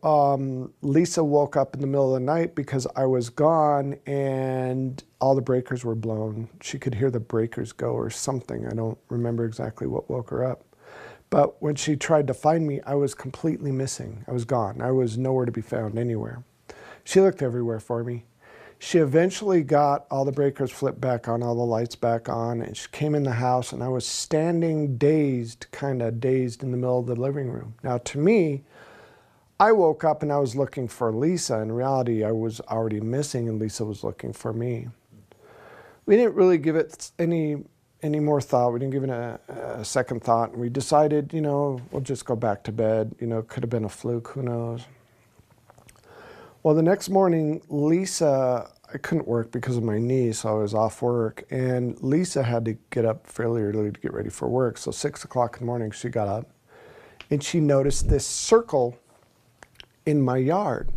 Lisa woke up in the middle of the night because I was gone and all the breakers were blown. She could hear the breakers go or something. I don't remember exactly what woke her up. But when she tried to find me, I was completely missing. I was gone. I was nowhere to be found anywhere. She looked everywhere for me. She eventually got all the breakers flipped back on, all the lights back on, and she came in the house, and I was standing dazed, kind of dazed in the middle of the living room. Now, to me, I woke up and I was looking for Lisa. In reality, I was already missing, and Lisa was looking for me. We didn't really give it any more thought. We didn't give it a second thought. And we decided, you know, we'll just go back to bed. You know, it could have been a fluke, who knows. Well, the next morning, Lisa, I couldn't work because of my knee, so I was off work. And Lisa had to get up fairly early to get ready for work. So 6 o'clock in the morning, she got up and she noticed this circle in my yard.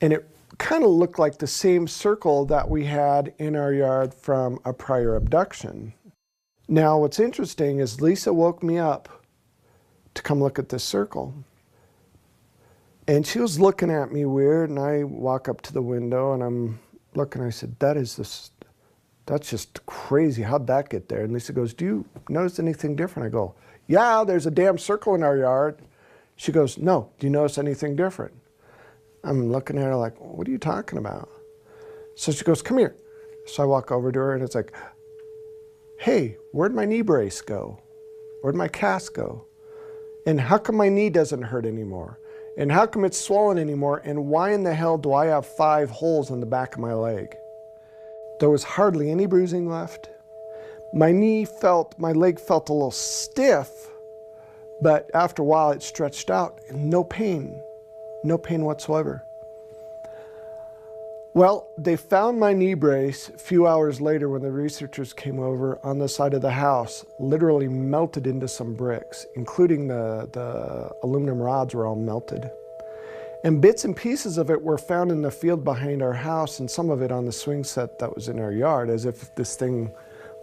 And it kind of looked like the same circle that we had in our yard from a prior abduction. Now, what's interesting is Lisa woke me up to come look at this circle. And she was looking at me weird, and I walk up to the window and I'm looking, I said, that's just crazy. How'd that get there? And Lisa goes, do you notice anything different? I go, yeah, there's a damn circle in our yard. She goes, no, do you notice anything different? I'm looking at her like, what are you talking about? So she goes, come here. So I walk over to her and it's like, hey, where'd my knee brace go? Where'd my cast go? And how come my knee doesn't hurt anymore? And how come it's swollen anymore? And why in the hell do I have 5 holes in the back of my leg? There was hardly any bruising left. My leg felt a little stiff, but after a while it stretched out and no pain whatsoever. Well, they found my knee brace a few hours later when the researchers came over on the side of the house, literally melted into some bricks, including the aluminum rods were all melted. And bits and pieces of it were found in the field behind our house and some of it on the swing set that was in our yard, as if this thing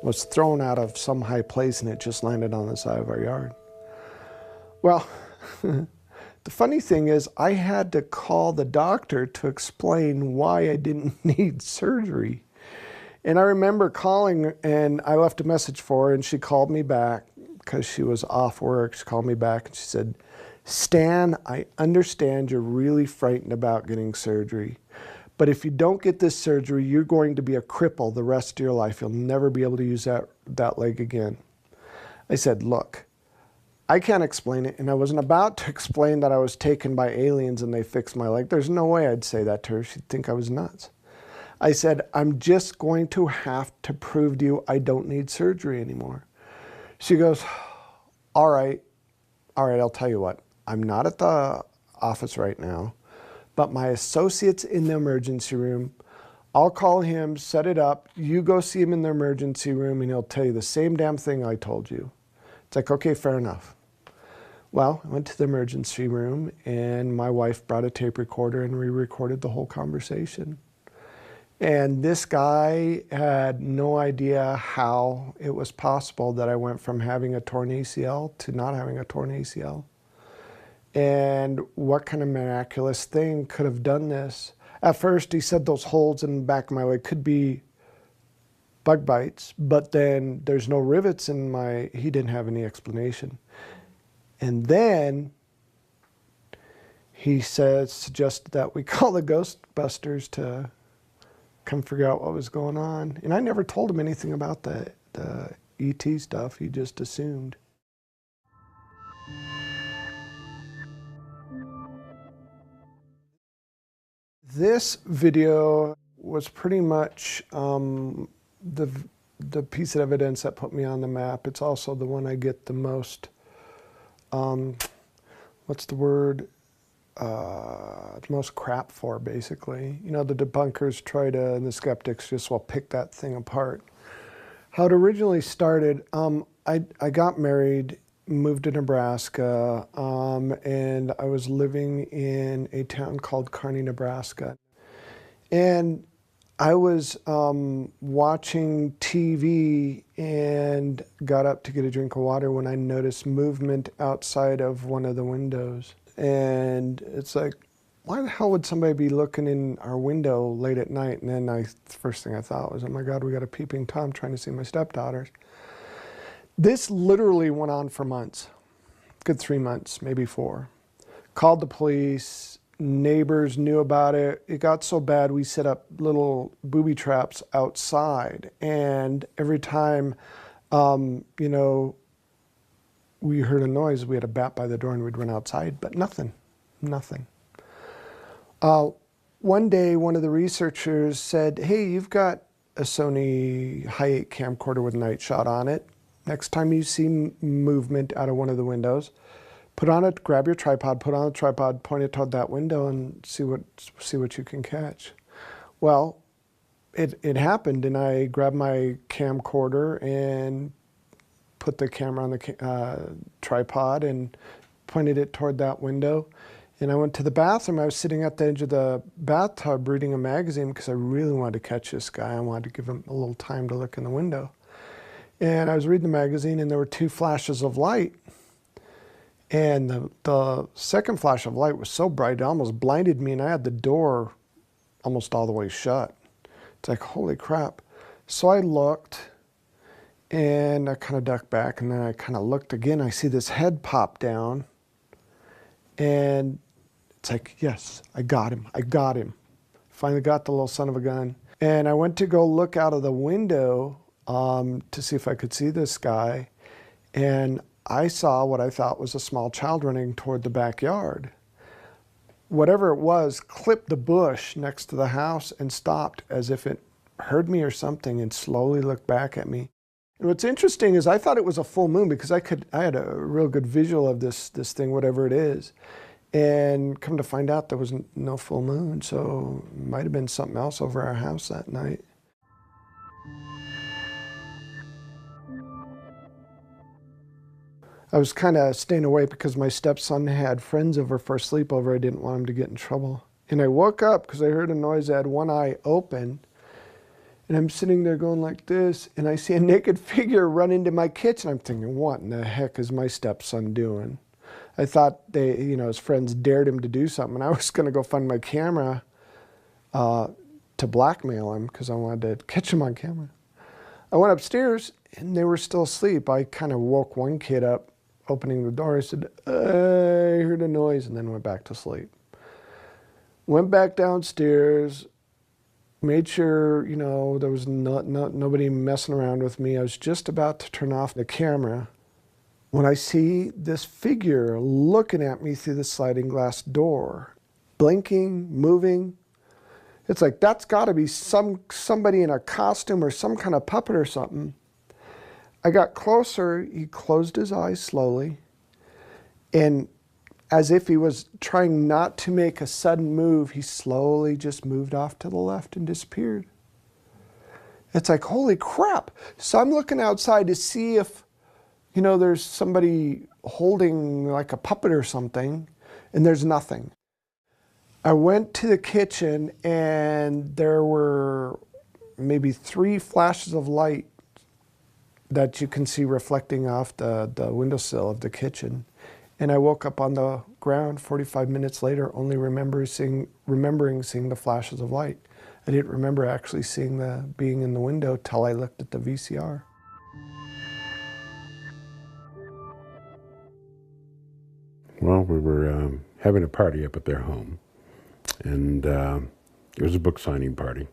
was thrown out of some high place and it just landed on the side of our yard. Well, the funny thing is, I had to call the doctor to explain why I didn't need surgery. And I remember calling, and I left a message for her, and she called me back because she was off work. She called me back and she said, Stan, I understand you're really frightened about getting surgery, but if you don't get this surgery, you're going to be a cripple the rest of your life. You'll never be able to use that leg again. I said, look, I can't explain it, and I wasn't about to explain that I was taken by aliens and they fixed my leg. There's no way I'd say that to her. She'd think I was nuts. I said, I'm just going to have to prove to you I don't need surgery anymore. She goes, all right, I'll tell you what. I'm not at the office right now, but my associate's in the emergency room. I'll call him, set it up. You go see him in the emergency room, and he'll tell you the same damn thing I told you. It's like, okay, fair enough. Well, I went to the emergency room and my wife brought a tape recorder and we recorded the whole conversation. And this guy had no idea how it was possible that I went from having a torn ACL to not having a torn ACL. And what kind of miraculous thing could have done this? At first, he said those holes in the back of my leg could be bug bites, but then there's no rivets in he didn't have any explanation. And then he suggested that we call the Ghostbusters to come figure out what was going on. And I never told him anything about the ET stuff. He just assumed. This video was pretty much the piece of evidence that put me on the map. It's also the one I get the most, what's the word, the most crap for, basically. You know, the debunkers try to, and the skeptics just will pick that thing apart. How it originally started, I got married, moved to Nebraska, and I was living in a town called Kearney, Nebraska. And I was watching TV and got up to get a drink of water when I noticed movement outside of one of the windows. And it's like, why the hell would somebody be looking in our window late at night? And then the first thing I thought was, oh my God, we got a peeping Tom trying to see my stepdaughters. This literally went on for months, good 3 months, maybe 4. Called the police, neighbors knew about it. It got so bad we set up little booby traps outside. And every time, you know, we heard a noise, we had a bat by the door and we'd run outside, but nothing. One day, one of the researchers said, hey, you've got a Sony Hi8 camcorder with night shot on it. Next time you see movement out of one of the windows, put on it, grab your tripod, put on a tripod, point it toward that window and see what you can catch. Well, it happened, and I grabbed my camcorder and put the camera on the tripod and pointed it toward that window. And I went to the bathroom. I was sitting at the edge of the bathtub reading a magazine because I really wanted to catch this guy. I wanted to give him a little time to look in the window. And I was reading the magazine, and there were 2 flashes of light. And the second flash of light was so bright, it almost blinded me, and I had the door almost all the way shut. It's like, holy crap. So I looked, and I kind of ducked back, and then I kind of looked again. I see this head pop down, and it's like, yes, I got him. Finally got the little son of a gun. And I went to go look out of the window to see if I could see this guy, and I saw what I thought was a small child running toward the backyard. Whatever it was clipped the bush next to the house and stopped as if it heard me or something and slowly looked back at me. And what's interesting is I thought it was a full moon because I had a real good visual of this thing, whatever it is. And come to find out there was no full moon, so it might have been something else over our house that night. I was kind of staying away because my stepson had friends over for a sleepover. I didn't want him to get in trouble. And I woke up because I heard a noise. I had one eye open. And I'm sitting there going like this, and I see a naked figure run into my kitchen. I'm thinking, what in the heck is my stepson doing? I thought his friends dared him to do something, and I was going to go find my camera to blackmail him because I wanted to catch him on camera. I went upstairs, and they were still asleep. I kind of woke one kid up, opening the door. I said, I heard a noise, and then went back to sleep. Went back downstairs, made sure, there was nobody messing around with me. I was just about to turn off the camera when I see this figure looking at me through the sliding glass door, blinking, moving. It's like, that's got to be somebody in a costume or some kind of puppet or something. I got closer. He closed his eyes slowly, and as if he was trying not to make a sudden move, he slowly just moved off to the left and disappeared. It's like, holy crap. So I'm looking outside to see if, there's somebody holding like a puppet or something, and there's nothing. I went to the kitchen, and there were maybe 3 flashes of light that you can see reflecting off the windowsill of the kitchen. And I woke up on the ground 45 minutes later, only remembering seeing the flashes of light. I didn't remember actually seeing being in the window till I looked at the VCR. Well, we were having a party up at their home, and it was a book signing party.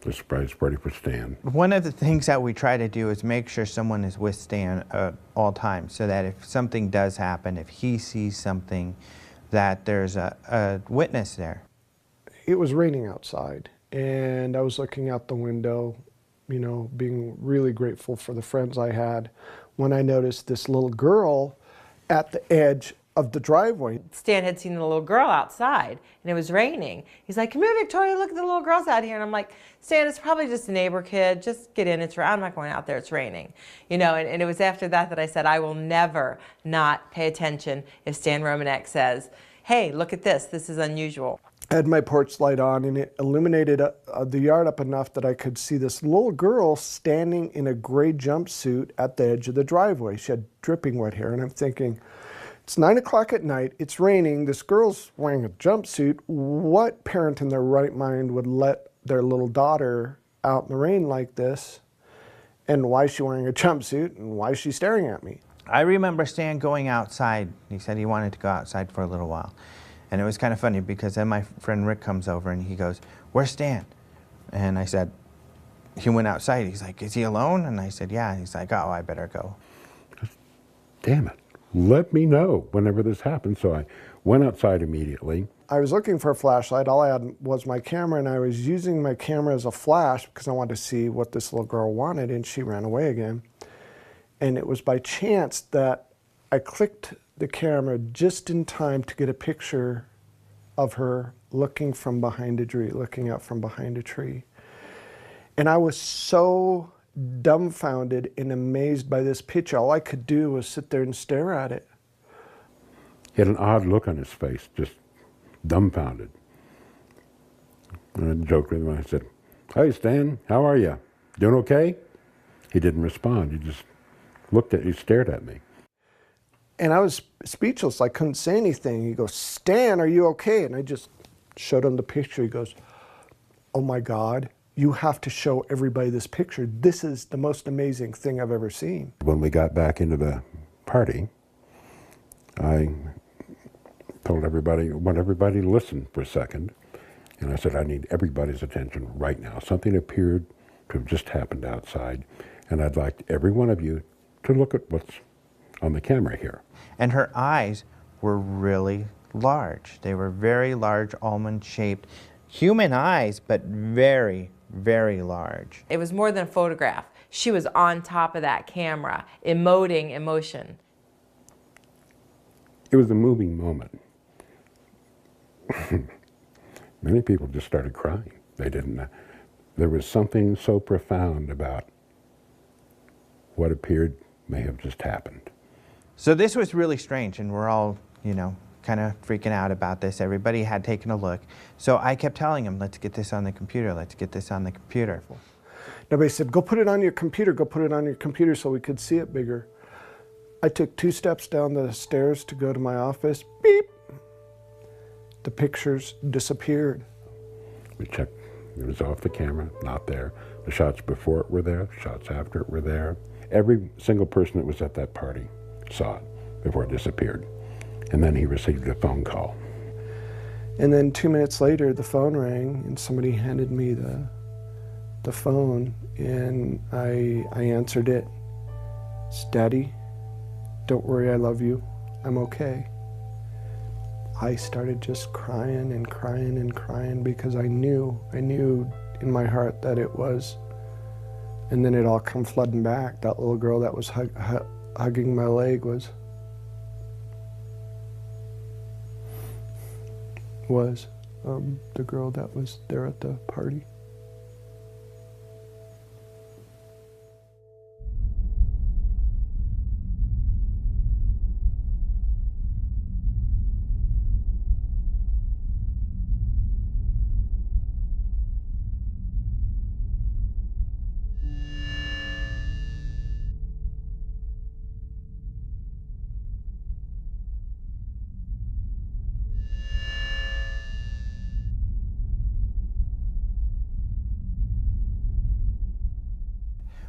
A surprise party for Stan. One of the things that we try to do is make sure someone is with Stan at all times, so that if something does happen, if he sees something, that there's a witness there. It was raining outside, and I was looking out the window, being really grateful for the friends I had, when I noticed this little girl at the edge of the driveway. Stan had seen the little girl outside, and it was raining. He's like, come here, Victoria, look at the little girls out here. And I'm like, Stan, it's probably just a neighbor kid. Just get in. I'm not going out there. It's raining. You know, and it was after that that I said, I will never not pay attention if Stan Romenek says, hey, look at this. This is unusual. I had my porch light on, and it illuminated the yard up enough that I could see this little girl standing in a gray jumpsuit at the edge of the driveway. She had dripping wet hair, and I'm thinking, it's 9 o'clock at night, it's raining, this girl's wearing a jumpsuit. What parent in their right mind would let their little daughter out in the rain like this? And why is she wearing a jumpsuit, and why is she staring at me? I remember Stan going outside. He said he wanted to go outside for a little while. And it was kind of funny because then my friend Rick comes over and he goes, where's Stan? And I said, he went outside. He's like, is he alone? And I said, yeah. He's like, oh, I better go. Damn it. Let me know whenever this happens. So I went outside immediately. I was looking for a flashlight. All I had was my camera, and I was using my camera as a flash because I wanted to see what this little girl wanted, and she ran away again. And it was by chance that I clicked the camera just in time to get a picture of her looking from behind a tree, looking out from behind a tree. And I was so dumbfounded and amazed by this picture. All I could do was sit there and stare at it. He had an odd look on his face, just dumbfounded. And I joked with him. I said, hey, Stan, how are you? Doing okay? He didn't respond. He just he stared at me. And I was speechless. I couldn't say anything. He goes, Stan, are you okay? And I just showed him the picture. He goes, oh my God, you have to show everybody this picture. This is the most amazing thing I've ever seen. When we got back into the party, I told everybody, I want everybody to listen for a second. And I said, I need everybody's attention right now. Something appeared to have just happened outside. And I'd like every one of you to look at what's on the camera here. And her eyes were really large. They were very large, almond-shaped, human eyes, but very, very large. It was more than a photograph. She was on top of that camera, emoting emotion. It was a moving moment. Many people just started crying. They didn't. There was something so profound about what appeared may have just happened. So this was really strange, and we're all, you know, kind of freaking out about this. Everybody had taken a look. So I kept telling him, let's get this on the computer, let's get this on the computer. Nobody said, go put it on your computer, go put it on your computer so we could see it bigger. I took 2 steps down the stairs to go to my office. Beep! The pictures disappeared. We checked. It was off the camera, not there. The shots before it were there, the shots after it were there. Every single person that was at that party saw it before it disappeared. And then he received a phone call. And then 2 minutes later, the phone rang, and somebody handed me the phone, and I answered it. It's Daddy, don't worry, I love you, I'm okay. I started just crying and crying and crying because I knew in my heart that it was. And then it all come flooding back. That little girl that was hugging my leg was the girl that was there at the party.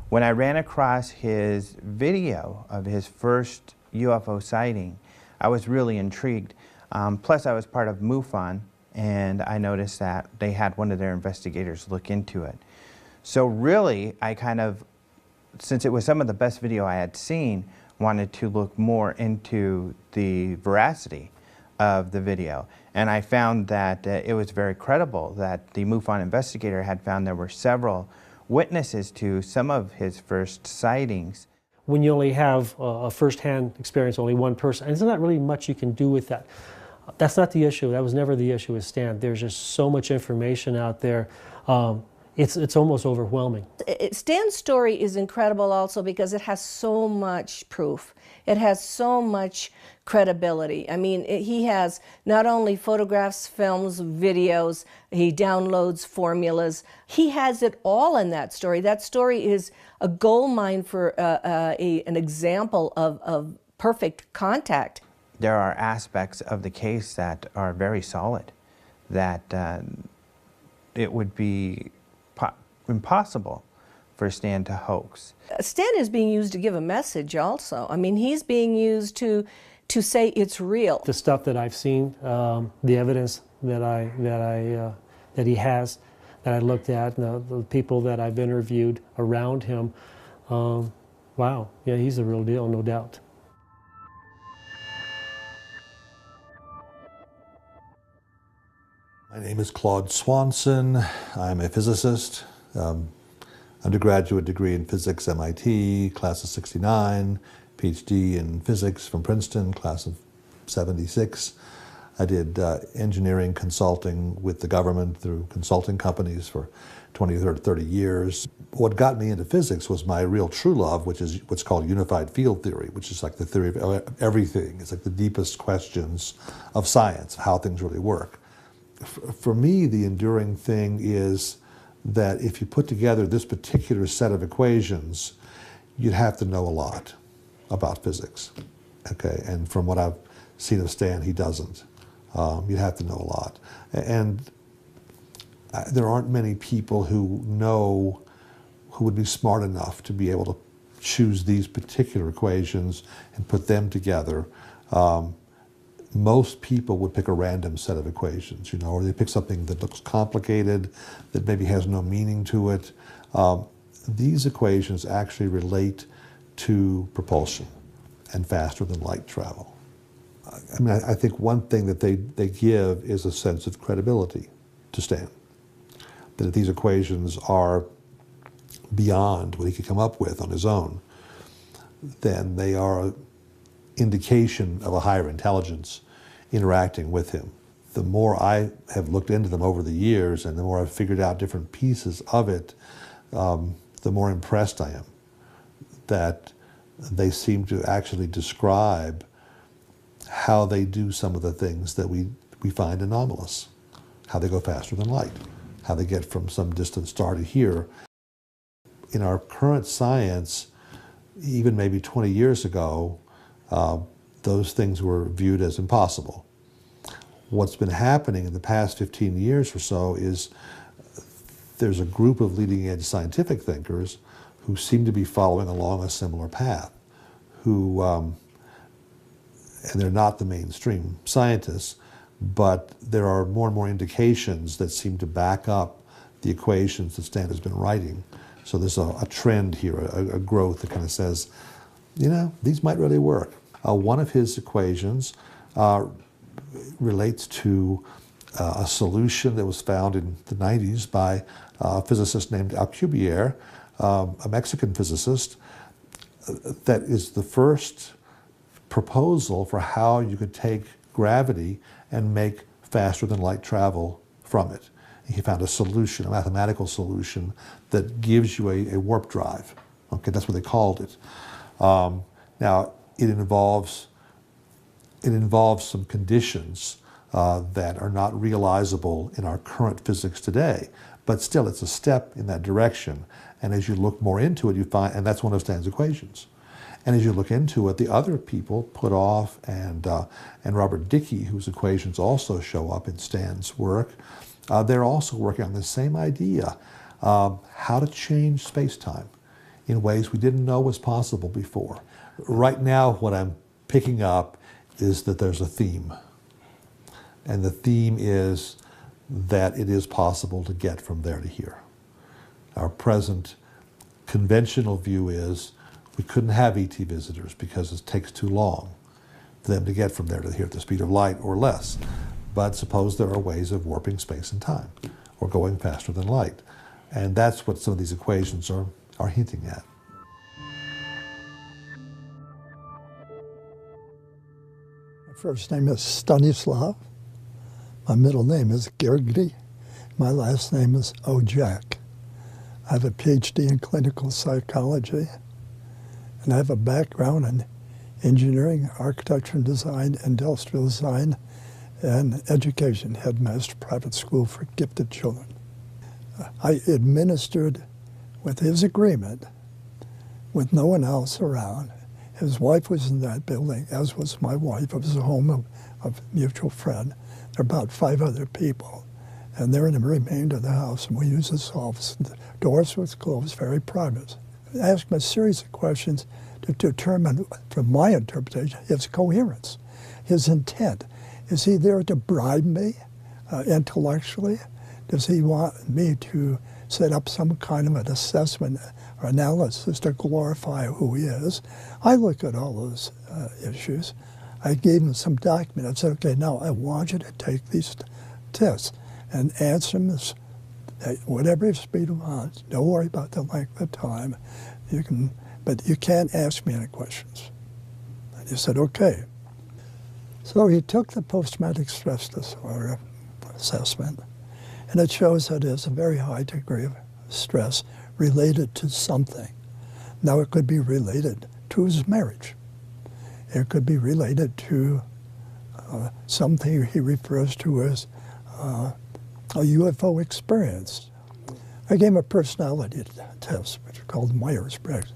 When I ran across his video of his first UFO sighting, I was really intrigued. Plus, I was part of MUFON, and I noticed that they had one of their investigators look into it. So really, I kind of, since it was some of the best video I had seen, wanted to look more into the veracity of the video. And I found that it was very credible that the MUFON investigator had found there were several witnesses to some of his first sightings. when you only have a first-hand experience, only one person. And there's not really much you can do with that. That's not the issue. That was never the issue with Stan. There's just so much information out there. It's almost overwhelming. Stan's story is incredible also because it has so much proof. It has so much credibility. I mean, he has not only photographs, films, videos, he downloads formulas. He has it all in that story. That story is a goldmine for an example of perfect contact. There are aspects of the case that are very solid, that it would be impossible for Stan to hoax. Stan is being used to give a message also. I mean, he's being used to say it's real. The stuff that I've seen, the evidence that he has, that I looked at, the people that I've interviewed around him, wow, yeah, he's the real deal, no doubt. My name is Claude Swanson. I'm a physicist. Undergraduate degree in physics, MIT, class of '69. PhD in physics from Princeton, class of '76. I did engineering consulting with the government through consulting companies for 20 or 30 years. What got me into physics was my real true love, which is what's called unified field theory, which is like the theory of everything. It's like the deepest questions of science, how things really work. For me, the enduring thing is that if you put together this particular set of equations, you'd have to know a lot about physics, okay? And from what I've seen of Stan, he doesn't. You'd have to know a lot. And there aren't many people who would be smart enough to be able to choose these particular equations and put them together. Most people would pick a random set of equations, you know, or they pick something that looks complicated, that maybe has no meaning to it. These equations actually relate to propulsion and faster than light travel. I mean, I think one thing that they give is a sense of credibility to Stan. That if these equations are beyond what he could come up with on his own, then they are an indication of a higher intelligence interacting with him. The more I have looked into them over the years and the more I've figured out different pieces of it, the more impressed I am that they seem to actually describe how they do some of the things that we find anomalous, how they go faster than light, how they get from some distant star to here. In our current science, even maybe 20 years ago, those things were viewed as impossible. What's been happening in the past 15 years or so is there's a group of leading edge scientific thinkers who seem to be following along a similar path, who, and they're not the mainstream scientists, but there are more and more indications that seem to back up the equations that Stan has been writing. So there's a trend here, a growth that kind of says, you know, these might really work. One of his equations relates to a solution that was found in the 90s by a physicist named Alcubierre, a Mexican physicist, that is the first proposal for how you could take gravity and make faster than light travel from it. He found a solution, a mathematical solution that gives you a warp drive. Okay, that's what they called it. Now, it involves some conditions that are not realizable in our current physics today, but still it's a step in that direction. And as you look more into it, you find, and that's one of Stan's equations. And as you look into it, the other people, Puthoff and Robert Dicke, whose equations also show up in Stan's work, they're also working on the same idea, how to change space-time in ways we didn't know was possible before. Right now, what I'm picking up is that there's a theme. And the theme is that it is possible to get from there to here. Our present conventional view is we couldn't have ET visitors because it takes too long for them to get from there to here at the speed of light or less. But suppose there are ways of warping space and time or going faster than light. And that's what some of these equations are hinting at. first name is Stanislav. My middle name is Gergely. My last name is Ojak. I have a PhD in clinical psychology, and I have a background in engineering, architecture and design, industrial design, and education, headmaster, private school for gifted children. I administered, with his agreement, with no one else around. His wife was in that building, as was my wife. It was a home of a mutual friend. There were about 5 other people, and they're in the remainder of the house, and we used this office. The doors were closed, very private. I asked him a series of questions to determine, from my interpretation, his coherence, his intent. Is he there to bribe me intellectually? Does he want me to set up some kind of an assessment or analysis to glorify who he is? I look at all those issues. I gave him some document. I said, okay, now I want you to take these tests and answer them at whatever speed you want. Don't worry about the length of time. But you can't ask me any questions. And he said, okay. So he took the post-traumatic stress disorder assessment, and it shows that there's a very high degree of stress related to something. Now, it could be related to his marriage. It could be related to something he refers to as a UFO experience. I gave him a personality test, which is called Myers-Briggs,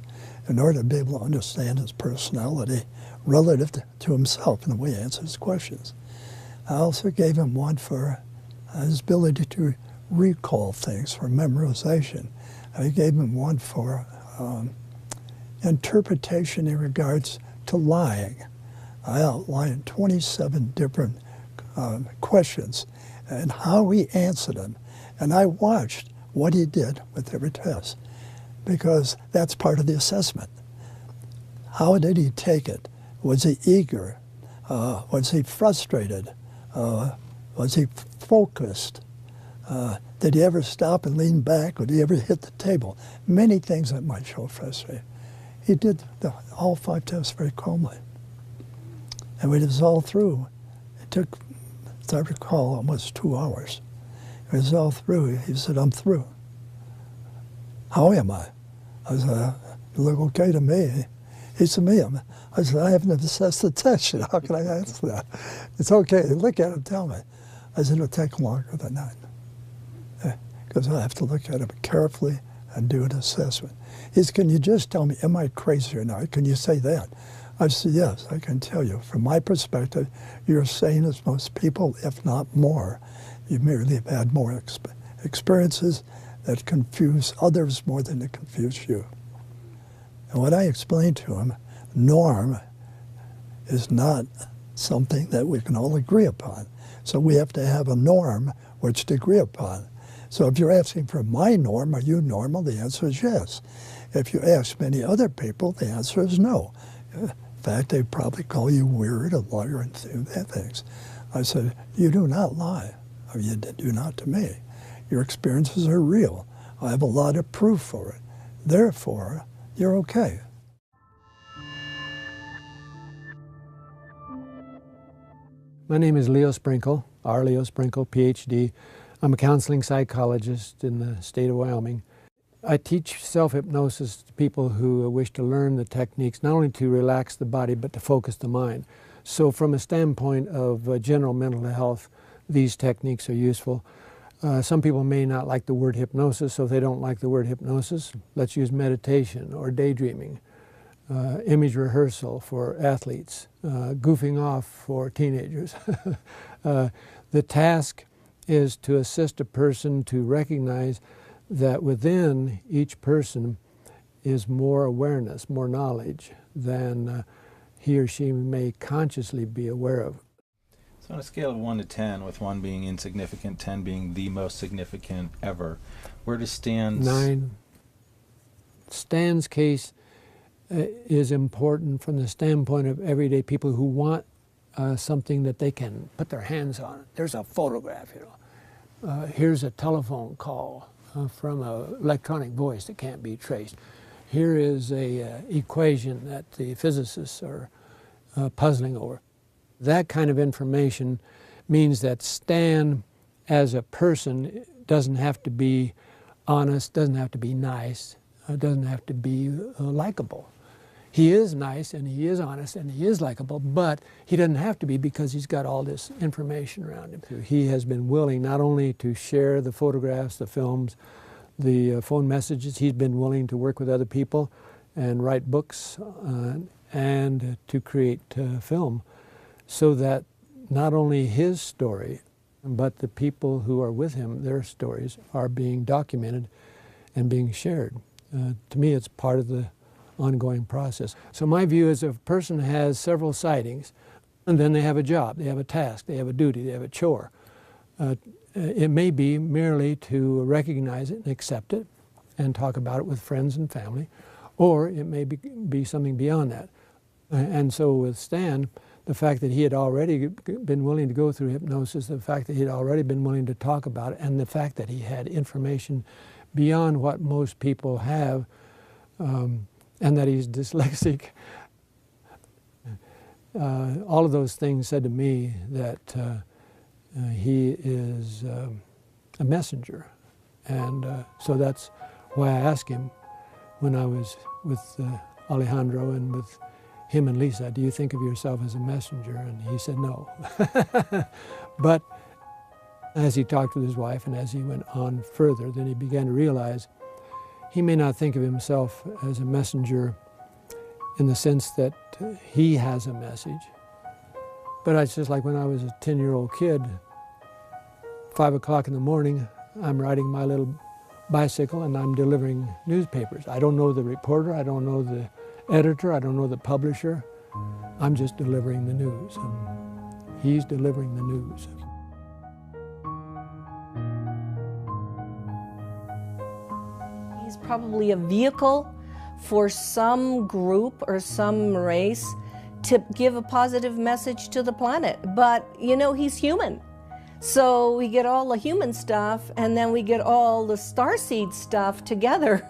in order to be able to understand his personality relative to himself and the way he answers questions. I also gave him one for his ability to recall things, for memorization. I gave him one for interpretation in regards to lying. I outlined 27 different questions and how he answered them. And I watched what he did with every test, because that's part of the assessment. How did he take it? Was he eager? Was he frustrated? Was he focused? Did he ever stop and lean back? Or did he ever hit the table? Many things that might show frustration. He did all 5 tests very calmly. And when it was all through, it took, as I recall, almost 2 hours. When it was all through, he said, I'm through. How am I? I said, you look okay to me. He said, me? I said, I haven't assessed the test yet. How can I answer that? It's okay. Look at it, tell me. I said, it'll take longer than that. Because I have to look at it carefully and do an assessment. He said, can you just tell me, am I crazy or not? Can you say that? I said, yes, I can tell you. From my perspective, you're sane as most people, if not more. You merely have had more experiences that confuse others more than they confuse you. And what I explained to him, norm is not something that we can all agree upon. So we have to have a norm which to agree upon. So if you're asking for my norm, are you normal? The answer is yes. If you ask many other people, the answer is no. In fact, they probably call you weird, a liar, and things. I said, you do not lie. Or you do not to me. Your experiences are real. I have a lot of proof for it. Therefore, you're okay. My name is Leo Sprinkle, R. Leo Sprinkle, PhD. I'm a counseling psychologist in the state of Wyoming. I teach self-hypnosis to people who wish to learn the techniques, not only to relax the body, but to focus the mind. So from a standpoint of general mental health, these techniques are useful. Some people may not like the word hypnosis, so if they don't like the word hypnosis, let's use meditation or daydreaming, image rehearsal for athletes, goofing off for teenagers. The task is to assist a person to recognize that within each person is more awareness, more knowledge than he or she may consciously be aware of. So on a scale of 1 to 10, with 1 being insignificant, 10 being the most significant ever, where does Stan's... 9. Stan's case is important from the standpoint of everyday people who want something that they can put their hands on. There's a photograph, you know. Here's a telephone call from an electronic voice that can't be traced. Here is a equation that the physicists are puzzling over. That kind of information means that Stan, as a person, doesn't have to be honest, doesn't have to be nice, doesn't have to be likable. He is nice and he is honest and he is likable, but he doesn't have to be because he's got all this information around him. He has been willing not only to share the photographs, the films, the phone messages, he's been willing to work with other people and write books and to create film, so that not only his story, but the people who are with him, their stories are being documented and being shared. To me, it's part of the ongoing process. So my view is if a person has several sightings, and then they have a job, they have a task, they have a duty, they have a chore, it may be merely to recognize it and accept it and talk about it with friends and family, or it may be something beyond that. And so with Stan, the fact that he had already been willing to go through hypnosis, the fact that he had already been willing to talk about it, and the fact that he had information beyond what most people have, and that he's dyslexic, all of those things said to me that he is a messenger. And so that's why I asked him when I was with Alejandro and with him and Lisa, do you think of yourself as a messenger? And he said no. But as he talked with his wife and as he went on further, then he began to realize he may not think of himself as a messenger in the sense that he has a message. But it's just like when I was a 10-year-old kid, 5 o'clock in the morning, I'm riding my little bicycle and I'm delivering newspapers. I don't know the reporter, I don't know the editor, I don't know the publisher. I'm just delivering the news. And he's delivering the news. He's probably a vehicle for some group or some race to give a positive message to the planet. But, you know, he's human. So we get all the human stuff and then we get all the starseed stuff together.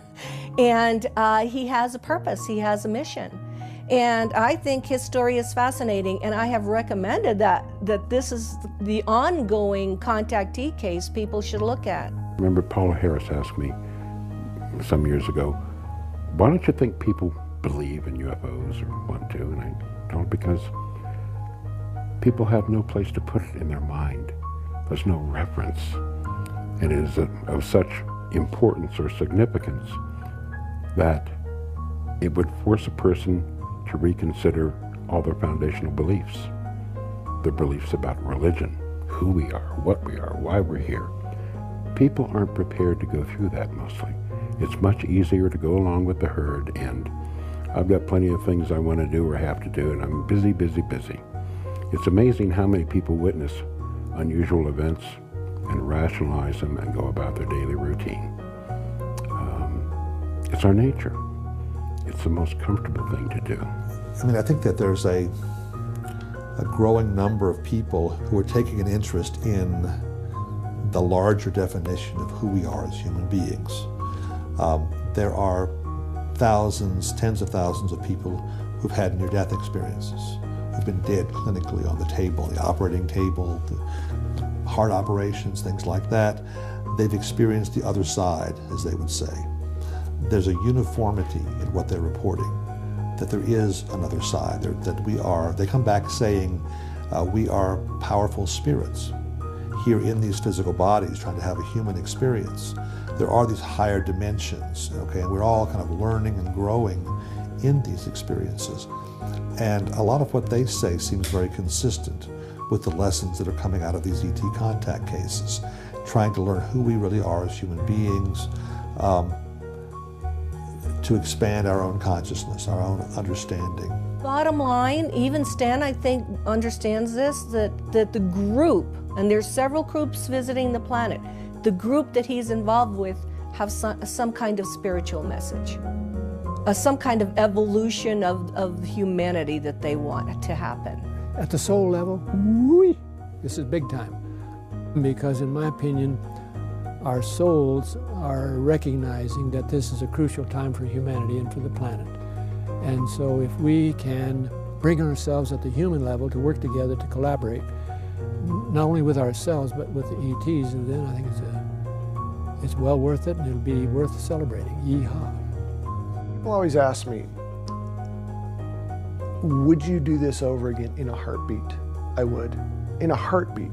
And he has a purpose, he has a mission. And I think his story is fascinating, and I have recommended that this is the ongoing contactee case people should look at. I remember Paula Harris asked me some years ago, why don't you think people believe in UFOs or want to? And I told her because people have no place to put it in their mind. There's no reference. And it is of such importance or significance that it would force a person to reconsider all their foundational beliefs. Their beliefs about religion, who we are, what we are, why we're here. People aren't prepared to go through that mostly. It's much easier to go along with the herd, and I've got plenty of things I want to do or have to do, and I'm busy, busy, busy. It's amazing how many people witness unusual events and rationalize them and go about their daily routine. It's our nature. It's the most comfortable thing to do. I mean, I think that there's a growing number of people who are taking an interest in the larger definition of who we are as human beings. There are thousands, tens of thousands of people who've had near-death experiences, who've been dead clinically on the table, the operating table, the heart operations, things like that. They've experienced the other side, as they would say. There's a uniformity in what they're reporting, that there is another side, that we are, they come back saying, we are powerful spirits here in these physical bodies trying to have a human experience. There are these higher dimensions, okay, and we're all kind of learning and growing in these experiences. And a lot of what they say seems very consistent with the lessons that are coming out of these ET contact cases, trying to learn who we really are as human beings, to expand our own consciousness, our own understanding. Bottom line, even Stan, I think, understands this, that the group, and there's several groups visiting the planet, the group that he's involved with have some kind of spiritual message, some kind of evolution of humanity that they want to happen. At the soul level, this is big time. Because in my opinion, our souls are recognizing that this is a crucial time for humanity and for the planet. And so if we can bring ourselves at the human level to work together to collaborate, not only with ourselves but with the ETs, and then I think it's well worth it, and it'll be worth celebrating. Yeehaw. People always ask me, would you do this over again in a heartbeat? I would, in a heartbeat,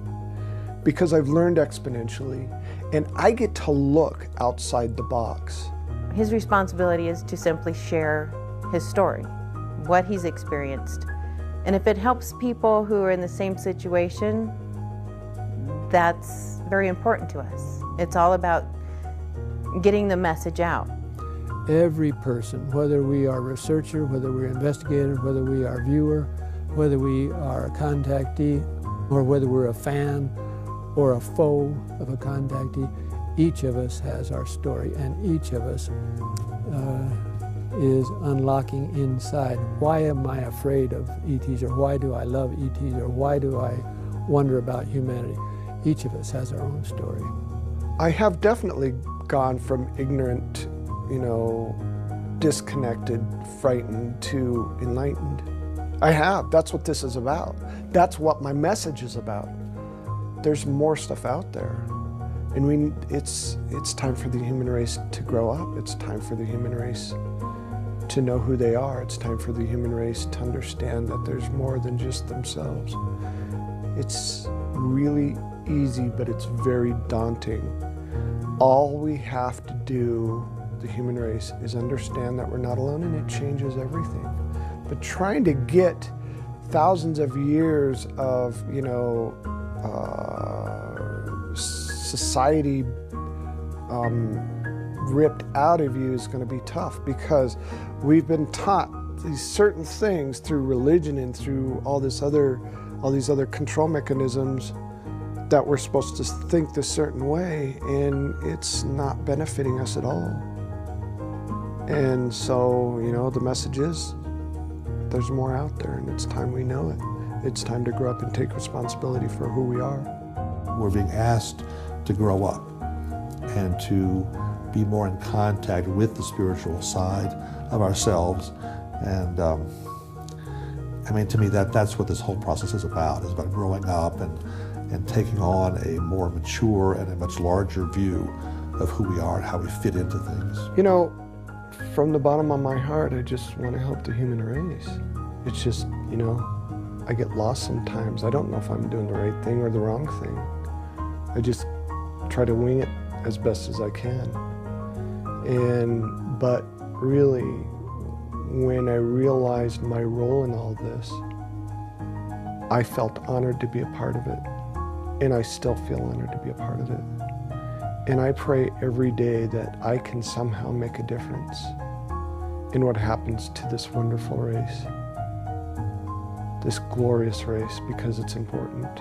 because I've learned exponentially, and I get to look outside the box. His responsibility is to simply share his story, what he's experienced. And if it helps people who are in the same situation, that's very important to us. It's all about getting the message out. Every person, whether we are a researcher, whether we're an investigator, whether we are a viewer, whether we are a contactee, or whether we're a fan or a foe of a contactee, each of us has our story, and each of us is unlocking inside. Why am I afraid of ETs, or why do I love ETs, or why do I wonder about humanity? Each of us has our own story. I have definitely gone from ignorant, disconnected, frightened, to enlightened. I have. That's what this is about. That's what my message is about. There's more stuff out there. And it's time for the human race to grow up. It's time for the human race to know who they are. It's time for the human race to understand that there's more than just themselves. It's really easy, but it's very daunting. All we have to do, the human race, is understand that we're not alone, and it changes everything. But trying to get thousands of years of, society ripped out of you is going to be tough, because we've been taught these certain things through religion and through all these other control mechanisms that we're supposed to think this certain way, and it's not benefiting us at all. And so, the message is there's more out there, and it's time we know it. It's time to grow up and take responsibility for who we are. We're being asked to grow up and to be more in contact with the spiritual side of ourselves. And to me, that's what this whole process is about growing up and taking on a more mature and a much larger view of who we are and how we fit into things. From the bottom of my heart, I just want to help the human race. It's just, I get lost sometimes. I don't know if I'm doing the right thing or the wrong thing. I just try to wing it as best as I can. But really, when I realized my role in all this, I felt honored to be a part of it. And I still feel honored to be a part of it. And I pray every day that I can somehow make a difference in what happens to this wonderful race, this glorious race, because it's important.